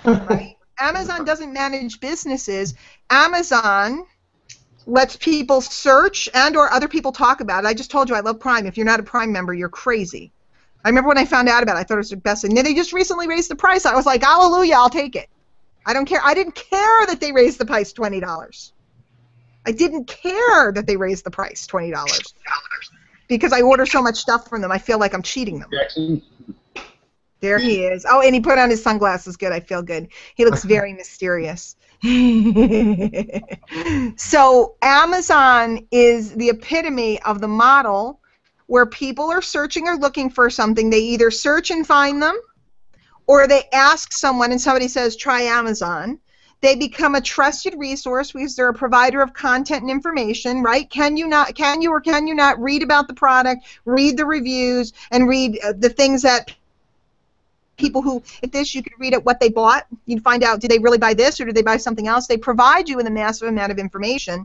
Right? Amazon doesn't manage businesses. Amazon lets people search and or other people talk about it. I just told you I love Prime. If you're not a Prime member, you're crazy. I remember when I found out about it, I thought it was the best thing. Then they just recently raised the price. I was like, hallelujah, I'll take it. I don't care. I didn't care that they raised the price $20. I didn't care that they raised the price $20. Because I order so much stuff from them, I feel like I'm cheating them. Jackson. There he is. Oh, and he put on his sunglasses. Good. I feel good. He looks very mysterious. So Amazon is the epitome of the model where people are searching or looking for something. They either search and find them, or they ask someone and somebody says, try Amazon. They become a trusted resource because they're a provider of content and information, right? Can you or can you not read about the product, read the reviews, and read the things that people who, at this, you could read at what they bought. You'd find out, did they really buy this or did they buy something else? They provide you with a massive amount of information.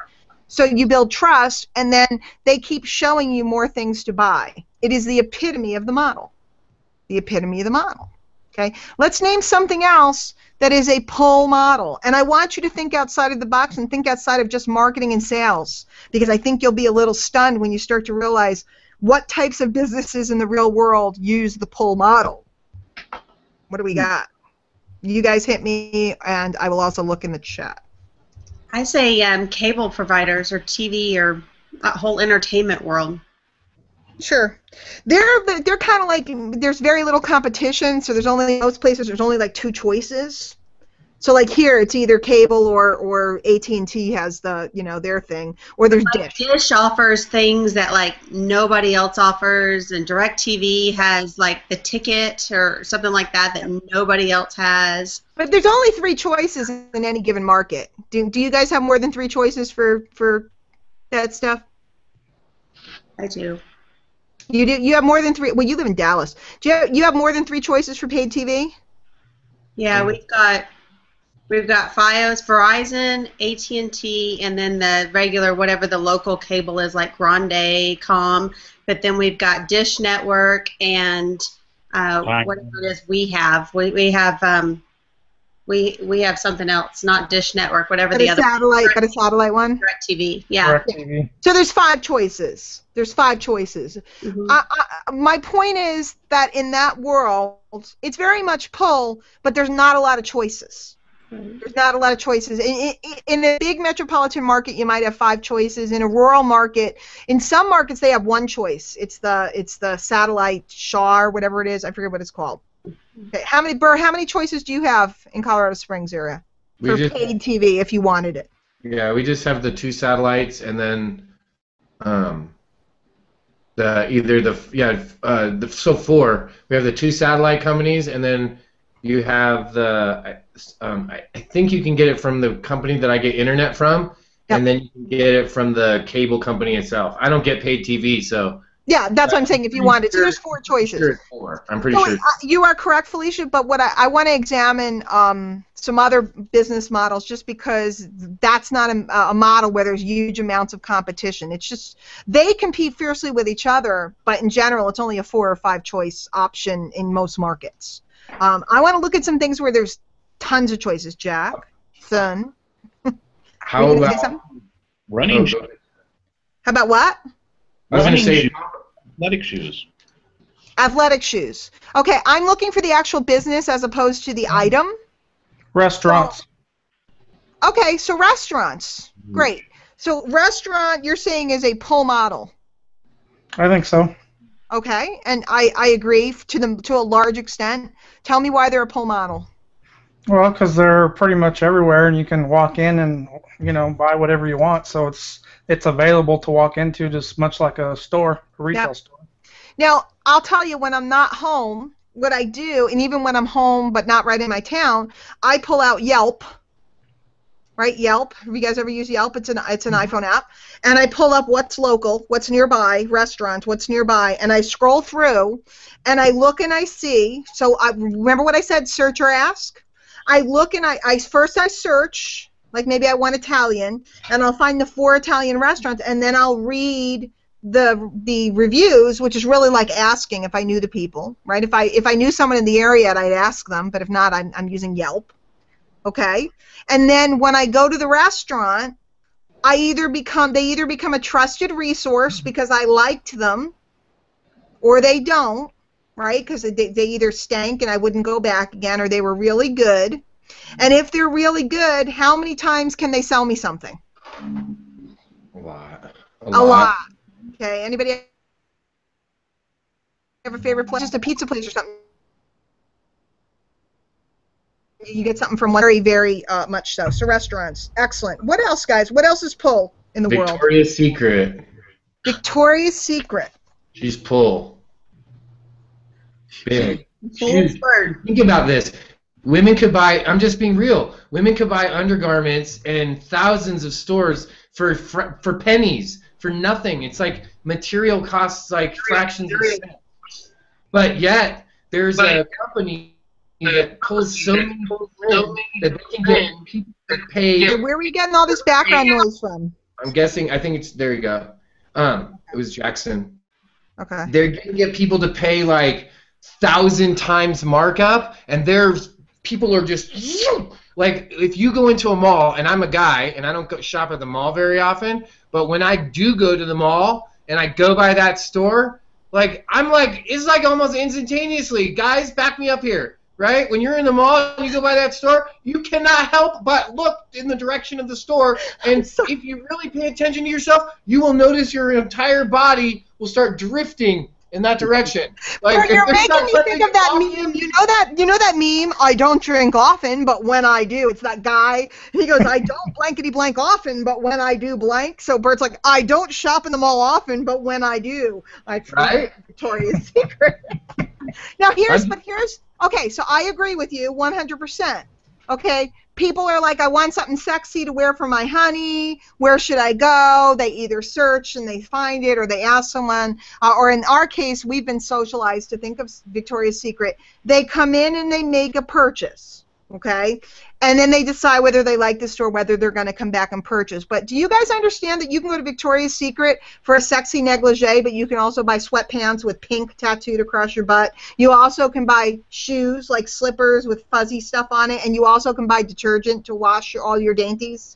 So you build trust, and then they keep showing you more things to buy. It is the epitome of the model. The epitome of the model. Okay? Let's name something else that is a pull model. And I want you to think outside of the box and think outside of just marketing and sales, because I think you'll be a little stunned when you start to realize what types of businesses in the real world use the pull model. What do we got? You guys hit me, and I will also look in the chat. I say cable providers or TV or that whole entertainment world. Sure. They're kind of like, there's very little competition, so there's only, most places there's only like 2 choices. So like here it's either cable or AT&T has the, their thing, or there's like Dish. Dish offers things that like nobody else offers, and DirecTV has like the ticket or something like that nobody else has. But there's only 3 choices in any given market. Do you guys have more than 3 choices for that stuff? I do. You do. You have more than 3. Well, you live in Dallas. Do you have more than 3 choices for paid TV? Yeah, we've got Fios, Verizon, AT&T, and then the regular whatever the local cable is, like Grande, Com. But then we've got Dish Network and whatever it is we have. We have something else, not Dish Network, whatever the other. Got a satellite one. DirecTV, yeah. DirecTV. So there's 5 choices. Mm-hmm. My point is that in that world, it's very much pull, but there's not a lot of choices. There's not a lot of choices. In a big metropolitan market, you might have 5 choices. In a rural market, in some markets, they have 1 choice. It's the satellite Shaw or whatever it is. I forget what it's called. Okay. How many choices do you have in Colorado Springs area for paid TV if you wanted it? Yeah, we just have the 2 satellites, and then so 4. We have the 2 satellite companies, and then you have the I think you can get it from the company that I get internet from, and then you can get it from the cable company itself. I don't get paid TV, so. Yeah, that's what I'm saying. If you wanted, so there's 4 choices. Sure, 4. I'm pretty sure. You are correct, Felicia. But what I want to examine some other business models just because that's not a model where there's huge amounts of competition. It's just they compete fiercely with each other, but in general, it's only a 4 or 5 choice option in most markets. I want to look at some things where there's tons of choices. Jack, Sun. How about Running shoes. How about what? I was going to say Athletic shoes. Athletic shoes. Okay, I'm looking for the actual business as opposed to the item. Restaurants. Okay, so restaurants. Great. So restaurant, you're saying is a pull model. I think so. Okay, and I agree to a large extent. Tell me why they're a pull model. Well, because they're pretty much everywhere, and you can walk in and buy whatever you want. So it's available to walk into, just much like a store, a retail store. Now, I'll tell you, when I'm not home, what I do, and even when I'm home but not right in my town, I pull out Yelp. Right, Yelp. Have you guys ever used Yelp? It's an iPhone app, and I pull up what's local, what's nearby, restaurants, what's nearby, and I scroll through, and I look and I see. So I remember what I said: search or ask. I look and I first search, like maybe I want Italian, and I'll find the 4 Italian restaurants, and then I'll read the reviews, which is really like asking if I knew the people, right? If I knew someone in the area, I'd ask them, but if not, I'm using Yelp. Okay, and then when I go to the restaurant, they either become a trusted resource because I liked them, or they don't, right? Because they either stank and I wouldn't go back again, or they were really good. And if they're really good, how many times can they sell me something? a lot. A lot. Okay. Anybody have a favorite place? Just a pizza place or something. You get something from one, very, very much so. So restaurants, excellent. What else, guys? What else is pull in the world? Victoria's Secret. Victoria's Secret. She's pull. Big. Full bird. Think about this. Women could buy, I'm just being real, women could buy undergarments in thousands of stores for pennies, for nothing. It's like material costs like fractions of cents. But yet, there's a company that pulls so many that they can get people to pay. Where are we getting all this background noise from? I'm guessing, I think it's, there you go. It was Jackson. Okay. They're going to get people to pay like 1,000 times markup, and people are just, like, if you go into a mall, and I'm a guy, and I don't go shop at the mall very often, but when I do go to the mall, and I go by that store, like, it's like almost instantaneously, guys, back me up here. Right? When you're in the mall and you go by that store, you cannot help but look in the direction of the store. And if you really pay attention to yourself, you will notice your entire body will start drifting in that direction. Like, you're making me think of that meme. You know that meme? I don't drink often, but when I do, it's that guy. He goes, I don't blankety blank often, but when I do blank. So Bert's like, I don't shop in the mall often, but when I do, I try Victoria's Secret. Now here's okay, so I agree with you 100%. Okay, people are like, I want something sexy to wear for my honey. Where should I go? They either search and they find it, or they ask someone, or in our case, we've been socialized to think of Victoria's Secret. They come in and they make a purchase, okay? And then they decide whether they like the store, whether they're going to come back and purchase. But do you guys understand that you can go to Victoria's Secret for a sexy negligee, but you can also buy sweatpants with pink tattooed across your butt? You also can buy shoes, like slippers with fuzzy stuff on it, and you also can buy detergent to wash all your dainties.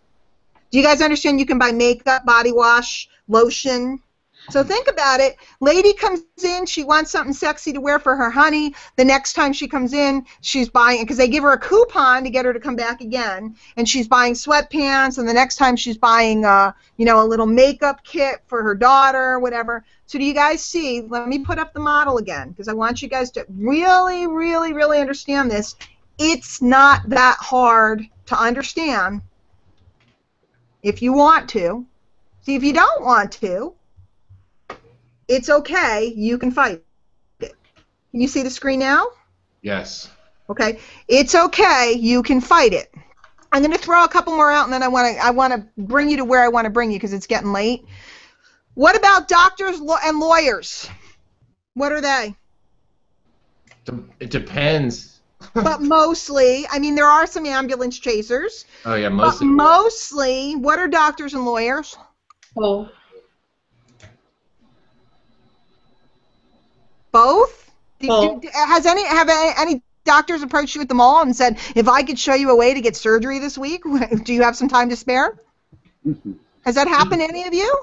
Do you guys understand you can buy makeup, body wash, lotion? So think about it. Lady comes in, she wants something sexy to wear for her honey. The next time she comes in, she's buying it because they give her a coupon to get her to come back again. And she's buying sweatpants, and the next time she's buying, a little makeup kit for her daughter or whatever. So do you guys see? Let me put up the model again because I want you guys to really, really, really understand this. It's not that hard to understand if you want to. See, if you don't want to, it's okay. You can fight it. Can you see the screen now? Yes. Okay. It's okay. You can fight it. I'm going to throw a couple more out, and then I want to bring you to where I want to bring you because it's getting late. What about doctors and lawyers? What are they? It depends. But mostly, I mean, there are some ambulance chasers. Oh yeah, But mostly, what are doctors and lawyers? Oh. Both? Both. Have any doctors approached you at the mall and said, if I could show you a way to get surgery this week, do you have some time to spare? Has that happened to any of you?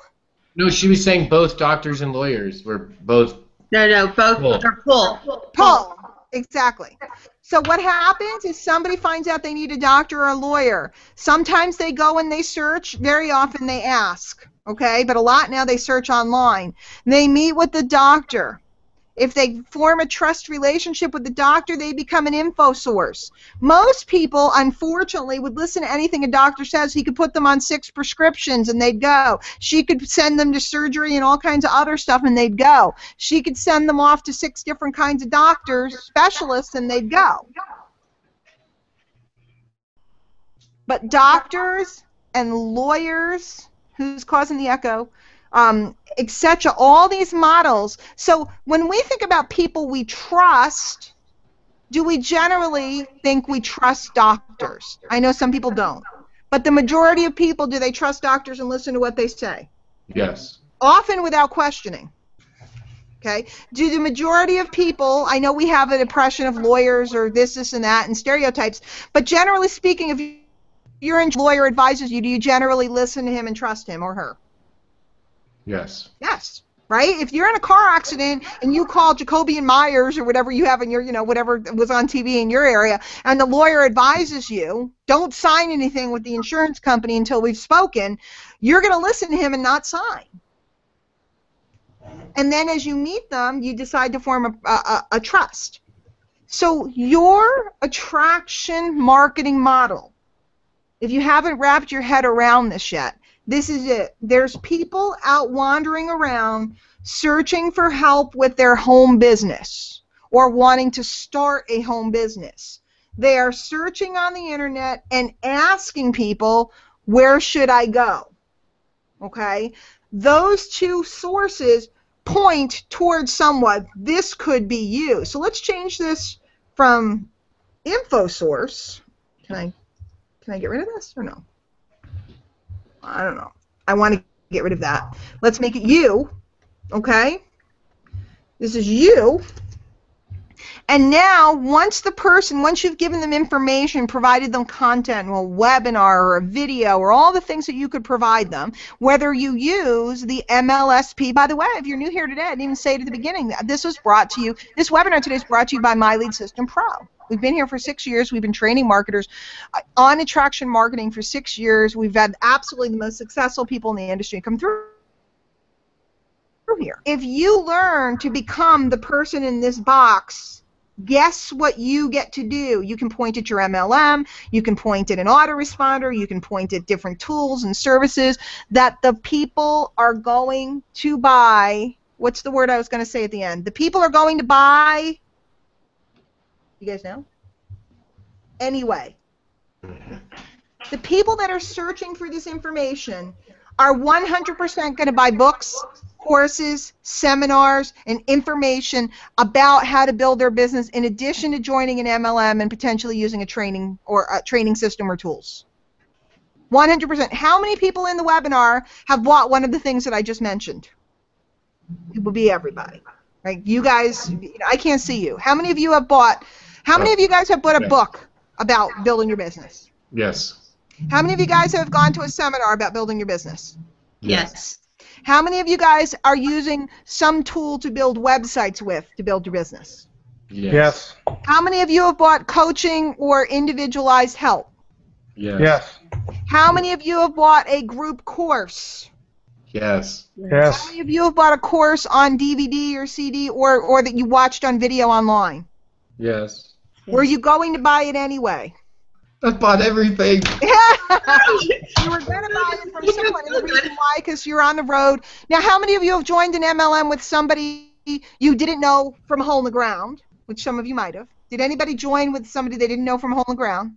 No, she was saying both doctors and lawyers were both. No, both are full. Pull. Exactly. So what happens is somebody finds out they need a doctor or a lawyer. Sometimes they go and they search. Very often they ask. Okay? But a lot now they search online. They meet with the doctor. If they form a trust relationship with the doctor, they become an info source. Most people, unfortunately, would listen to anything a doctor says. He could put them on 6 prescriptions and they'd go. She could send them to surgery and all kinds of other stuff and they'd go. She could send them off to 6 different kinds of doctors, specialists, and they'd go. But doctors and lawyers, who's causing the echo, etc., all these models. So when we think about people we trust, do we generally think we trust doctors? I know some people don't. But the majority of people, do they trust doctors and listen to what they say? Yes. Often without questioning. Okay? Do the majority of people, I know we have an impression of lawyers or this, and that, and stereotypes, but generally speaking, if your lawyer advises you, do you generally listen to him and trust him or her? Yes. Yes, right? If you're in a car accident and you call Jacoby and Myers or whatever you have in your, whatever was on TV in your area, and the lawyer advises you, don't sign anything with the insurance company until we've spoken, you're going to listen to him and not sign. And then as you meet them, you decide to form a trust. So your attraction marketing model, if you haven't wrapped your head around this yet, this is it. There's people out wandering around searching for help with their home business or wanting to start a home business. They are searching on the internet and asking people, where should I go? Okay? Those 2 sources point towards someone. This could be you. So let's change this from info source. Can I get rid of this or no? I don't know. I want to get rid of that. Let's make it you. Okay? This is you. And now, once you've given them information, provided them content, a webinar or a video or all the things that you could provide them, whether you use the MLSP, by the way, if you're new here today, I didn't even say it at the beginning, this webinar today is brought to you by My Lead System Pro. We've been here for 6 years. We've been training marketers on attraction marketing for 6 years. We've had absolutely the most successful people in the industry come through here. If you learn to become the person in this box, guess what you get to do? You can point at your MLM, you can point at an autoresponder, you can point at different tools and services that the people are going to buy. What's the word I was going to say at the end? The people are going to buy. You guys know? Anyway, the people that are searching for this information are 100% going to buy books, courses, seminars, and information about how to build their business in addition to joining an MLM and potentially using a training system or tools. 100%. How many people in the webinar have bought one of the things that I just mentioned? It would be everybody. Right? You guys, I can't see you. How many of you have bought? How many of you guys have bought a book about building your business? Yes. How many of you guys have gone to a seminar about building your business? Yes. How many of you guys are using some tool to build websites with to build your business? Yes. How many of you have bought coaching or individualized help? Yes. How many of you have bought a group course? Yes. Yes. How many of you have bought a course on DVD or CD or that you watched on video online? Yes. Were you going to buy it anyway? I bought everything. You were going to buy it from someone, and the reason why, because you're on the road. Now, how many of you have joined an MLM with somebody you didn't know from a hole in the ground, which some of you might have? Did anybody join with somebody they didn't know from a hole in the ground?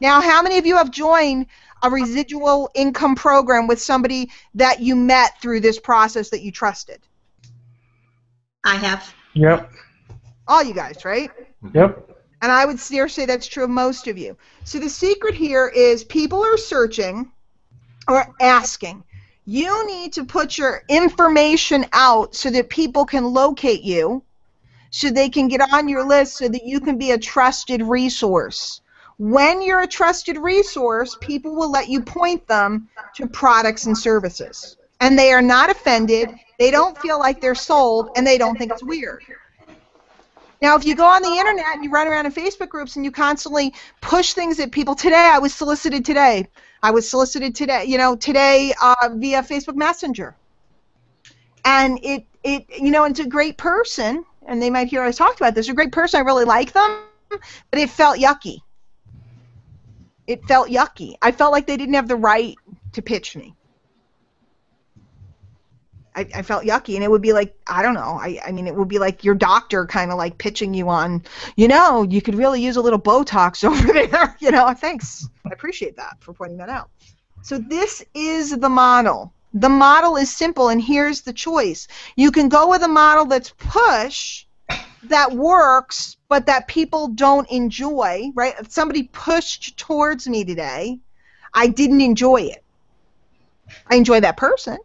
Now, how many of you have joined a residual income program with somebody that you met through this process that you trusted? I have. Yep. All you guys, right? Yep. And I would dare say that's true of most of you. So the secret here is people are searching or asking. You need to put your information out so that people can locate you, so they can get on your list, so that you can be a trusted resource. When you're a trusted resource, people will let you point them to products and services. And they are not offended, they don't feel like they're sold, and they don't think it's weird. Now, if you go on the internet and you run around in Facebook groups and you constantly push things at people, today I was solicited today. Today via Facebook Messenger. And it's a great person, and they might hear us talk about this, a great person, I really like them, but it felt yucky. It felt yucky. I felt like they didn't have the right to pitch me. I felt yucky, and it would be like, I don't know, I mean, it would be like your doctor kind of like pitching you on, you could really use a little Botox over there, thanks. I appreciate that for pointing that out. So this is the model. The model is simple, and here's the choice. You can go with a model that's push, that works, but that people don't enjoy, right? If somebody pushed towards me today, I didn't enjoy it. I enjoy that person,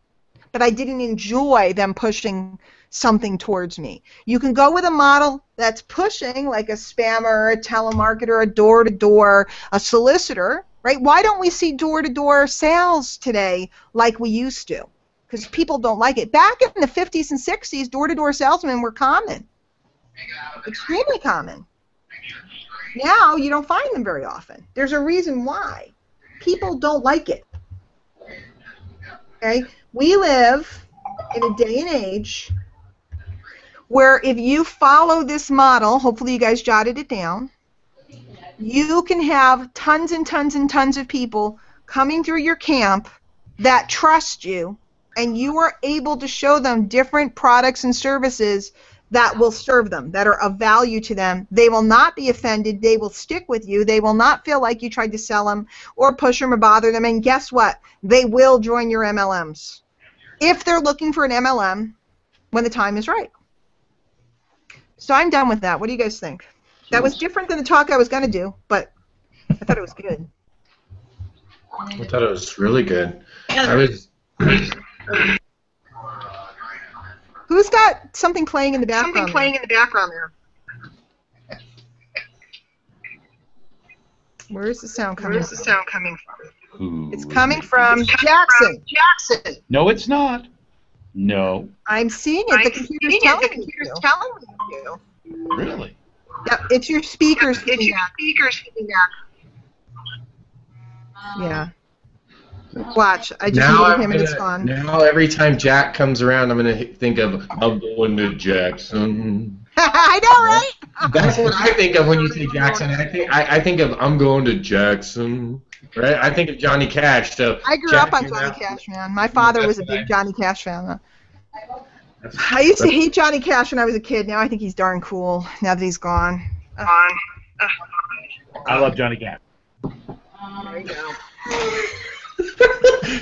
but I didn't enjoy them pushing something towards me. You can go with a model that's pushing, like a spammer, a telemarketer, a door-to-door, a solicitor, right? Why don't we see door-to-door sales today like we used to? Because people don't like it. Back in the 50s and 60s, door-to-door salesmen were common, extremely common. Now you don't find them very often. There's a reason why. People don't like it. Okay? We live in a day and age where if you follow this model, hopefully you guys jotted it down, you can have tons and tons and tons of people coming through your camp that trust you, and you are able to show them different products and services that will serve them, that are of value to them. They will not be offended. They will stick with you. They will not feel like you tried to sell them or push them or bother them. And guess what? They will join your MLMs if they're looking for an MLM when the time is right. So I'm done with that. What do you guys think? That was different than the talk I was going to do, but I thought it was good. I thought it was really good. Who's got something playing in the background? Something playing in the background there. Where is the sound coming from? Ooh. It's coming from Jackson. Jackson. No, it's not. No. I'm seeing it. The computer's telling me to. Really? Yep, it's your speakers feeding back. Yeah. Watch. I just muted him and it's gone. Now every time Jack comes around, I'm going to think of, I'm going to Jackson. I know, right? That's what I think of when you say Jackson. I think of, I'm going to Jackson. Right? I think of Johnny Cash. So I grew up on Johnny Cash, man. My father was a big Johnny Cash fan. I used to hate Johnny Cash when I was a kid. Now I think he's darn cool, now that he's gone. I love Johnny Cash. There you go.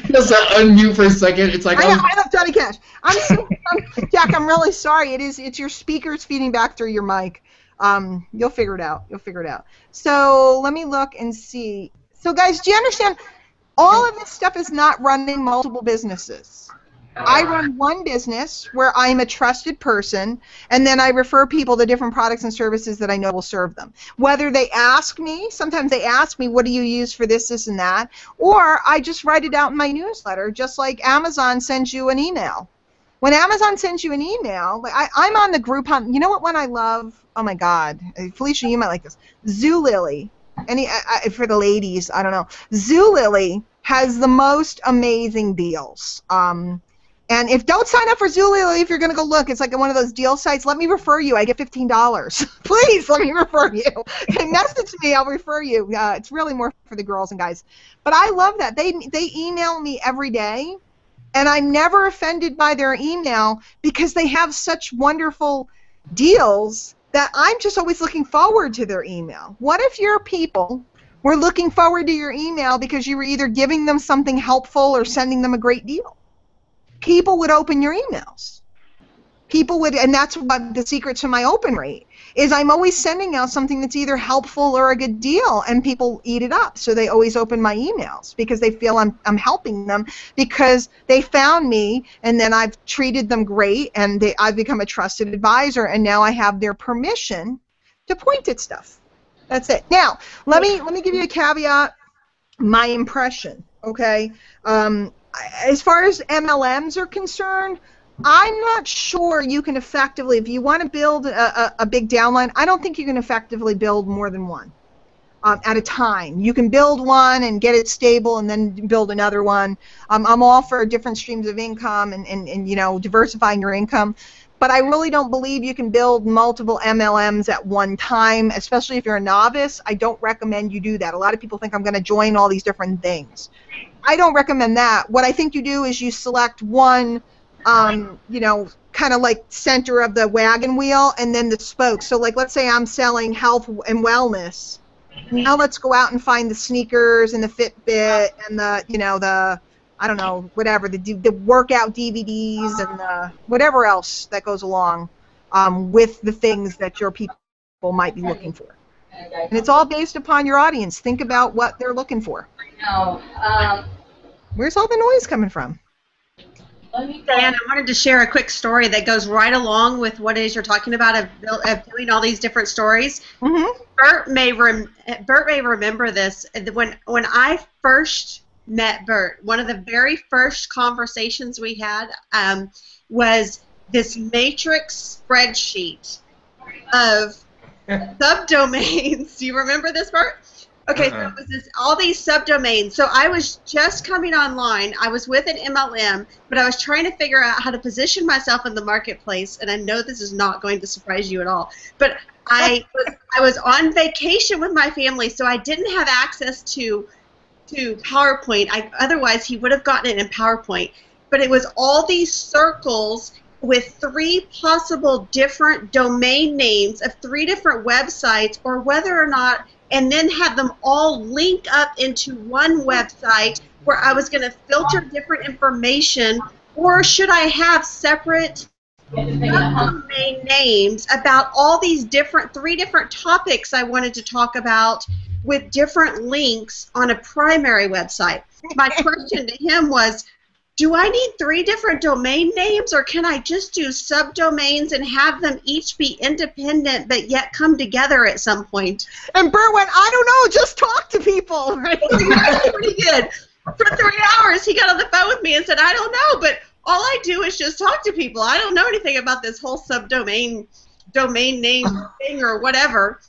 Just unmute for a second. It's like I love Johnny Cash. Jack, I'm really sorry. It's your speakers feeding back through your mic. You'll figure it out. So let me look and see. So guys, do you understand? All of this stuff is not running multiple businesses. I run one business where I'm a trusted person, and then I refer people to different products and services that I know will serve them. Whether they ask me, sometimes they ask me, what do you use for this, this, and that, or I just write it out in my newsletter, just like Amazon sends you an email. When Amazon sends you an email, I'm on the Groupon. You know what one I love? Oh, my God. Felicia, you might like this. Zulily. For the ladies, I don't know. Zulily has the most amazing deals. And don't sign up for Zulily if you're going to go look. It's like one of those deal sites. Let me refer you. I get $15. Please, let me refer you. Okay, message me. I'll refer you. It's really more for the girls and guys. But I love that. They email me every day, and I'm never offended by their email because they have such wonderful deals that I'm just always looking forward to their email. What if your people were looking forward to your email because you were either giving them something helpful or sending them a great deal? People would open your emails. People would, and that's what the secret to my open rate is. I'm always sending out something that's either helpful or a good deal, and people eat it up. So they always open my emails because they feel I'm helping them, because they found me, and then I've treated them great, and I've become a trusted advisor, and now I have their permission to point at stuff. That's it. Now, let me give you a caveat. My impression, okay? As far as MLMs are concerned, I'm not sure you can effectively, if you want to build a big downline, I don't think you can effectively build more than one at a time. You can build one and get it stable and then build another one. I'm all for different streams of income and you know, diversifying your income. But I really don't believe you can build multiple MLMs at one time, especially if you're a novice. I don't recommend you do that. A lot of people think I'm going to join all these different things. I don't recommend that. What I think you do is you select one, you know, kind of like center of the wagon wheel, and then the spokes. So like, let's say I'm selling health and wellness. Now let's go out and find the sneakers and the Fitbit and the, you know, the, I don't know, whatever, the workout DVDs and the whatever else that goes along with the things that your people might be looking for. And it's all based upon your audience. Think about what they're looking for. Where's all the noise coming from? Dan, I wanted to share a quick story that goes right along with what it is you're talking about of doing all these different stories. Mm-hmm. Bert may remember this. When I first met Bert, one of the very first conversations we had was this matrix spreadsheet of subdomains. Do you remember this, Bert? Okay, so it was all these subdomains. So I was just coming online. I was with an MLM, but I was trying to figure out how to position myself in the marketplace. And I know this is not going to surprise you at all, but I was on vacation with my family, so I didn't have access to PowerPoint. Otherwise, he would have gotten it in PowerPoint. But it was all these circles with 3 possible different domain names of 3 different websites, or whether or not, and then have them all link up into one website where I was going to filter different information, or should I have separate domain names about all these 3 different topics I wanted to talk about with different links on a primary website. My question to him was, do I need 3 different domain names, or can I just do subdomains and have them each be independent but yet come together at some point? And Bert went, I don't know, just talk to people. Right? That's what he did. For 3 hours, he got on the phone with me and said, I don't know, but all I do is just talk to people. I don't know anything about this whole domain name thing or whatever.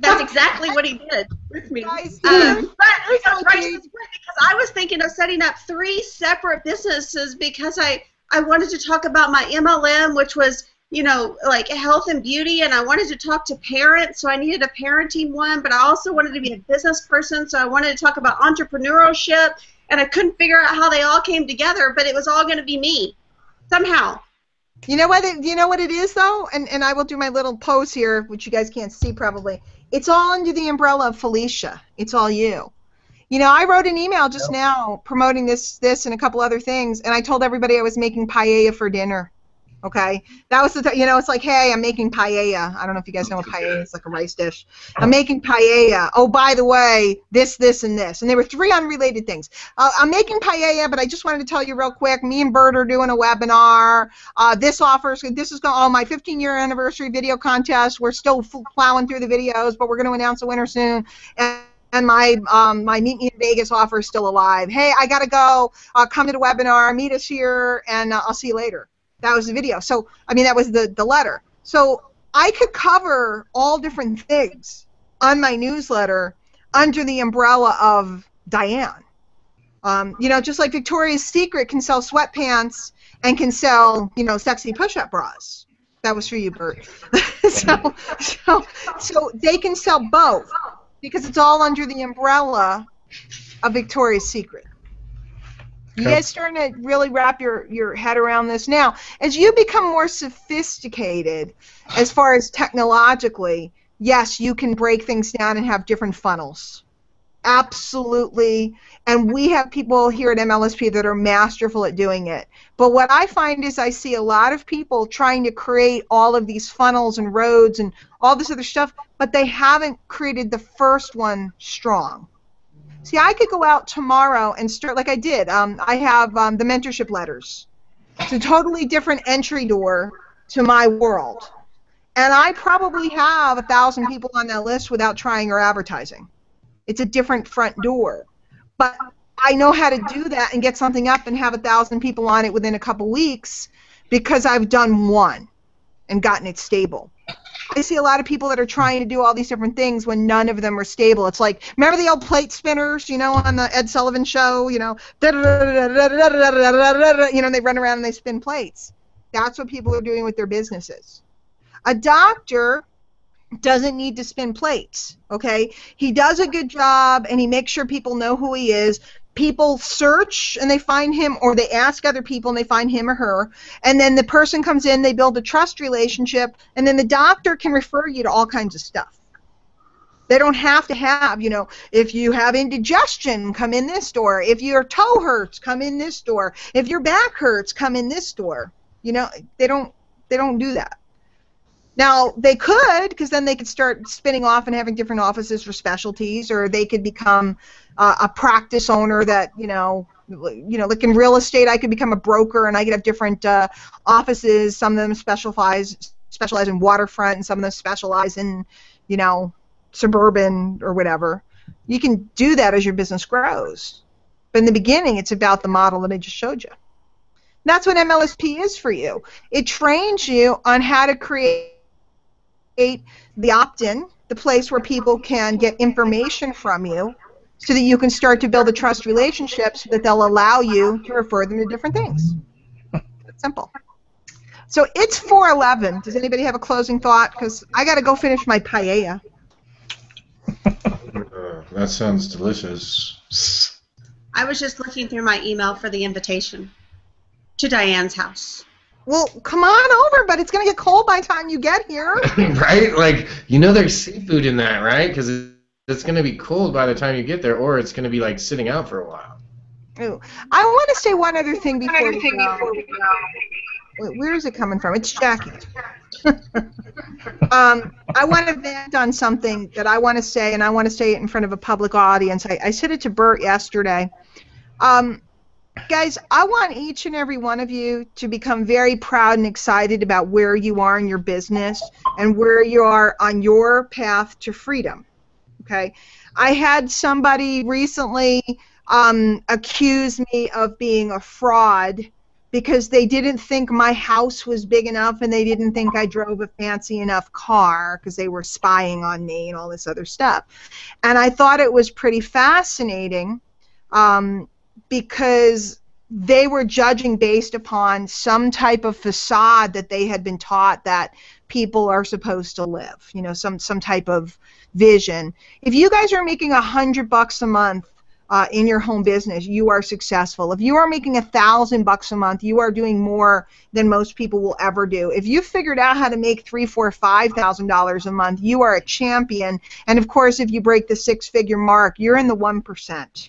That's exactly what he did with me. Guys, But it was right to the point, because I was thinking of setting up 3 separate businesses because I wanted to talk about my MLM, which was, you know, like health and beauty, and I wanted to talk to parents, so I needed a parenting one, but I also wanted to be a business person, so I wanted to talk about entrepreneurship, and I couldn't figure out how they all came together, but it was all going to be me somehow. You know what it is, though? And I will do my little pose here, which you guys can't see probably. It's all under the umbrella of Felicia. It's all you. You know, I wrote an email just now promoting this and a couple other things, and I told everybody I was making paella for dinner. Okay? That was you know, it's like, hey, I'm making paella. I don't know if you guys know what paella is. It's like a rice dish. I'm making paella. Oh, by the way, this, and this. And there were 3 unrelated things. I'm making paella, but I just wanted to tell you real quick, me and Bert are doing a webinar. This is my 15-year anniversary video contest. We're still plowing through the videos, but we're going to announce the winner soon. And my Meet Me in Vegas offer is still alive. Hey, I got to go. Come to the webinar. Meet us here, and I'll see you later. That was the video. So, I mean, that was the letter. So I could cover all different things on my newsletter under the umbrella of Diane. You know, just like Victoria's Secret can sell sweatpants and can sell, you know, sexy push-up bras. That was for you, Bert. so they can sell both because it's all under the umbrella of Victoria's Secret. You guys starting to really wrap your head around this now. As you become more sophisticated as far as technologically, yes, you can break things down and have different funnels. Absolutely. And we have people here at MLSP that are masterful at doing it. But what I find is I see a lot of people trying to create all of these funnels and roads and all this other stuff, but they haven't created the first one strong. See, I could go out tomorrow and start like I did. I have the mentorship letters. It's a totally different entry door to my world. And I probably have 1,000 people on that list without trying or advertising. It's a different front door. But I know how to do that and get something up and have 1,000 people on it within a couple weeks because I've done one and gotten it stable. I see a lot of people that are trying to do all these different things when none of them are stable. It's like, remember the old plate spinners, you know, on the Ed Sullivan show, you know, you know, they run around and they spin plates. That's what people are doing with their businesses. A doctor doesn't need to spin plates, okay? He does a good job and he makes sure people know who he is. People search and they find him, or they ask other people and they find him or her, and then the person comes in, they build a trust relationship, and then the doctor can refer you to all kinds of stuff. They don't have to have, you know, if you have indigestion, come in this door. If your toe hurts, come in this door. If your back hurts, come in this door. You know, they don't do that. Now, they could, because then they could start spinning off and having different offices for specialties, or they could become a practice owner that, you know, like in real estate, I could become a broker and I could have different offices. Some of them specialize in waterfront, and some of them specialize in, you know, suburban or whatever. You can do that as your business grows. But in the beginning, it's about the model that I just showed you. That's what MLSP is for you. It trains you on how to create the opt-in, the place where people can get information from you so that you can start to build a trust relationship so that they'll allow you to refer them to different things. It's simple. So it's 4:11. Does anybody have a closing thought? Because I got to go finish my paella. That sounds delicious. I was just looking through my email for the invitation to Diane's house. Well, come on over, but it's going to get cold by the time you get here. Right? Like, you know there's seafood in that, right? Because it's going to be cold by the time you get there, or it's going to be, like, sitting out for a while. Ooh. I want to say one other thing before we go. Wait, where is it coming from? It's Jackie. I want to vent on something that I want to say, and I want to say it in front of a public audience. I said it to Bert yesterday. Guys, I want each and every one of you to become very proud and excited about where you are in your business and where you are on your path to freedom. Okay? I had somebody recently accuse me of being a fraud because they didn't think my house was big enough and they didn't think I drove a fancy enough car because they were spying on me and all this other stuff. And I thought it was pretty fascinating because they were judging based upon some type of facade that they had been taught that people are supposed to live, you know, some type of vision. If you guys are making $100 a month in your home business, you are successful. If you are making $1,000 a month, you are doing more than most people will ever do. If you figured out how to make $3,000, $4,000, $5,000 a month, you are a champion. And of course, if you break the six-figure mark, you're in the 1%.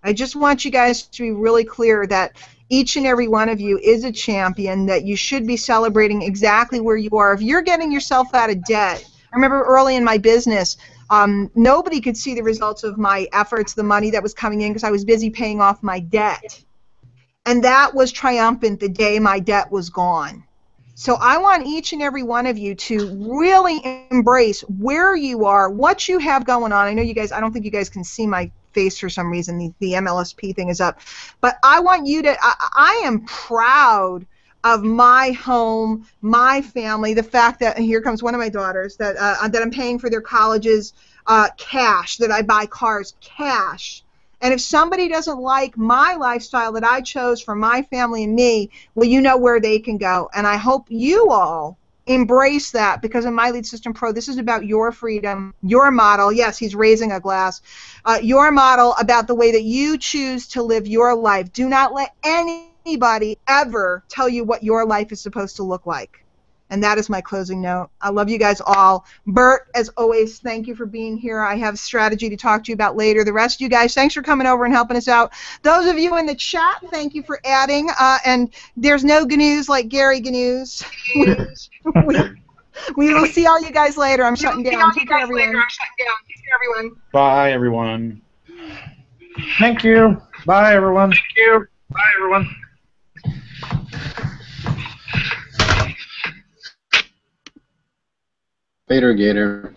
I just want you guys to be really clear that each and every one of you is a champion, that you should be celebrating exactly where you are. If you're getting yourself out of debt, I remember early in my business, nobody could see the results of my efforts, the money that was coming in, because I was busy paying off my debt. And that was triumphant the day my debt was gone. So I want each and every one of you to really embrace where you are, what you have going on. I know you guys, I don't think you guys can see my face for some reason. The MLSP thing is up. But I want you to, I am proud of my home, my family, the fact that, and here comes one of my daughters, that I'm paying for their colleges cash, that I buy cars cash. And if somebody doesn't like my lifestyle that I chose for my family and me, well, you know where they can go. And I hope you all embrace that, because in My Lead System Pro, this is about your freedom, your model. Yes, he's raising a glass. Your model about the way that you choose to live your life. Do not let anybody ever tell you what your life is supposed to look like. And that is my closing note. I love you guys all. Bert, as always, thank you for being here. I have strategy to talk to you about later. The rest of you guys, thanks for coming over and helping us out. Those of you in the chat, thank you for adding. And there's no GNUs like Gary GNUs. We will see all you guys later. I'm shutting down. Take care, everyone. Bye, everyone. Thank you. Bye, everyone. Thank you. Bye, everyone. Later, Gator.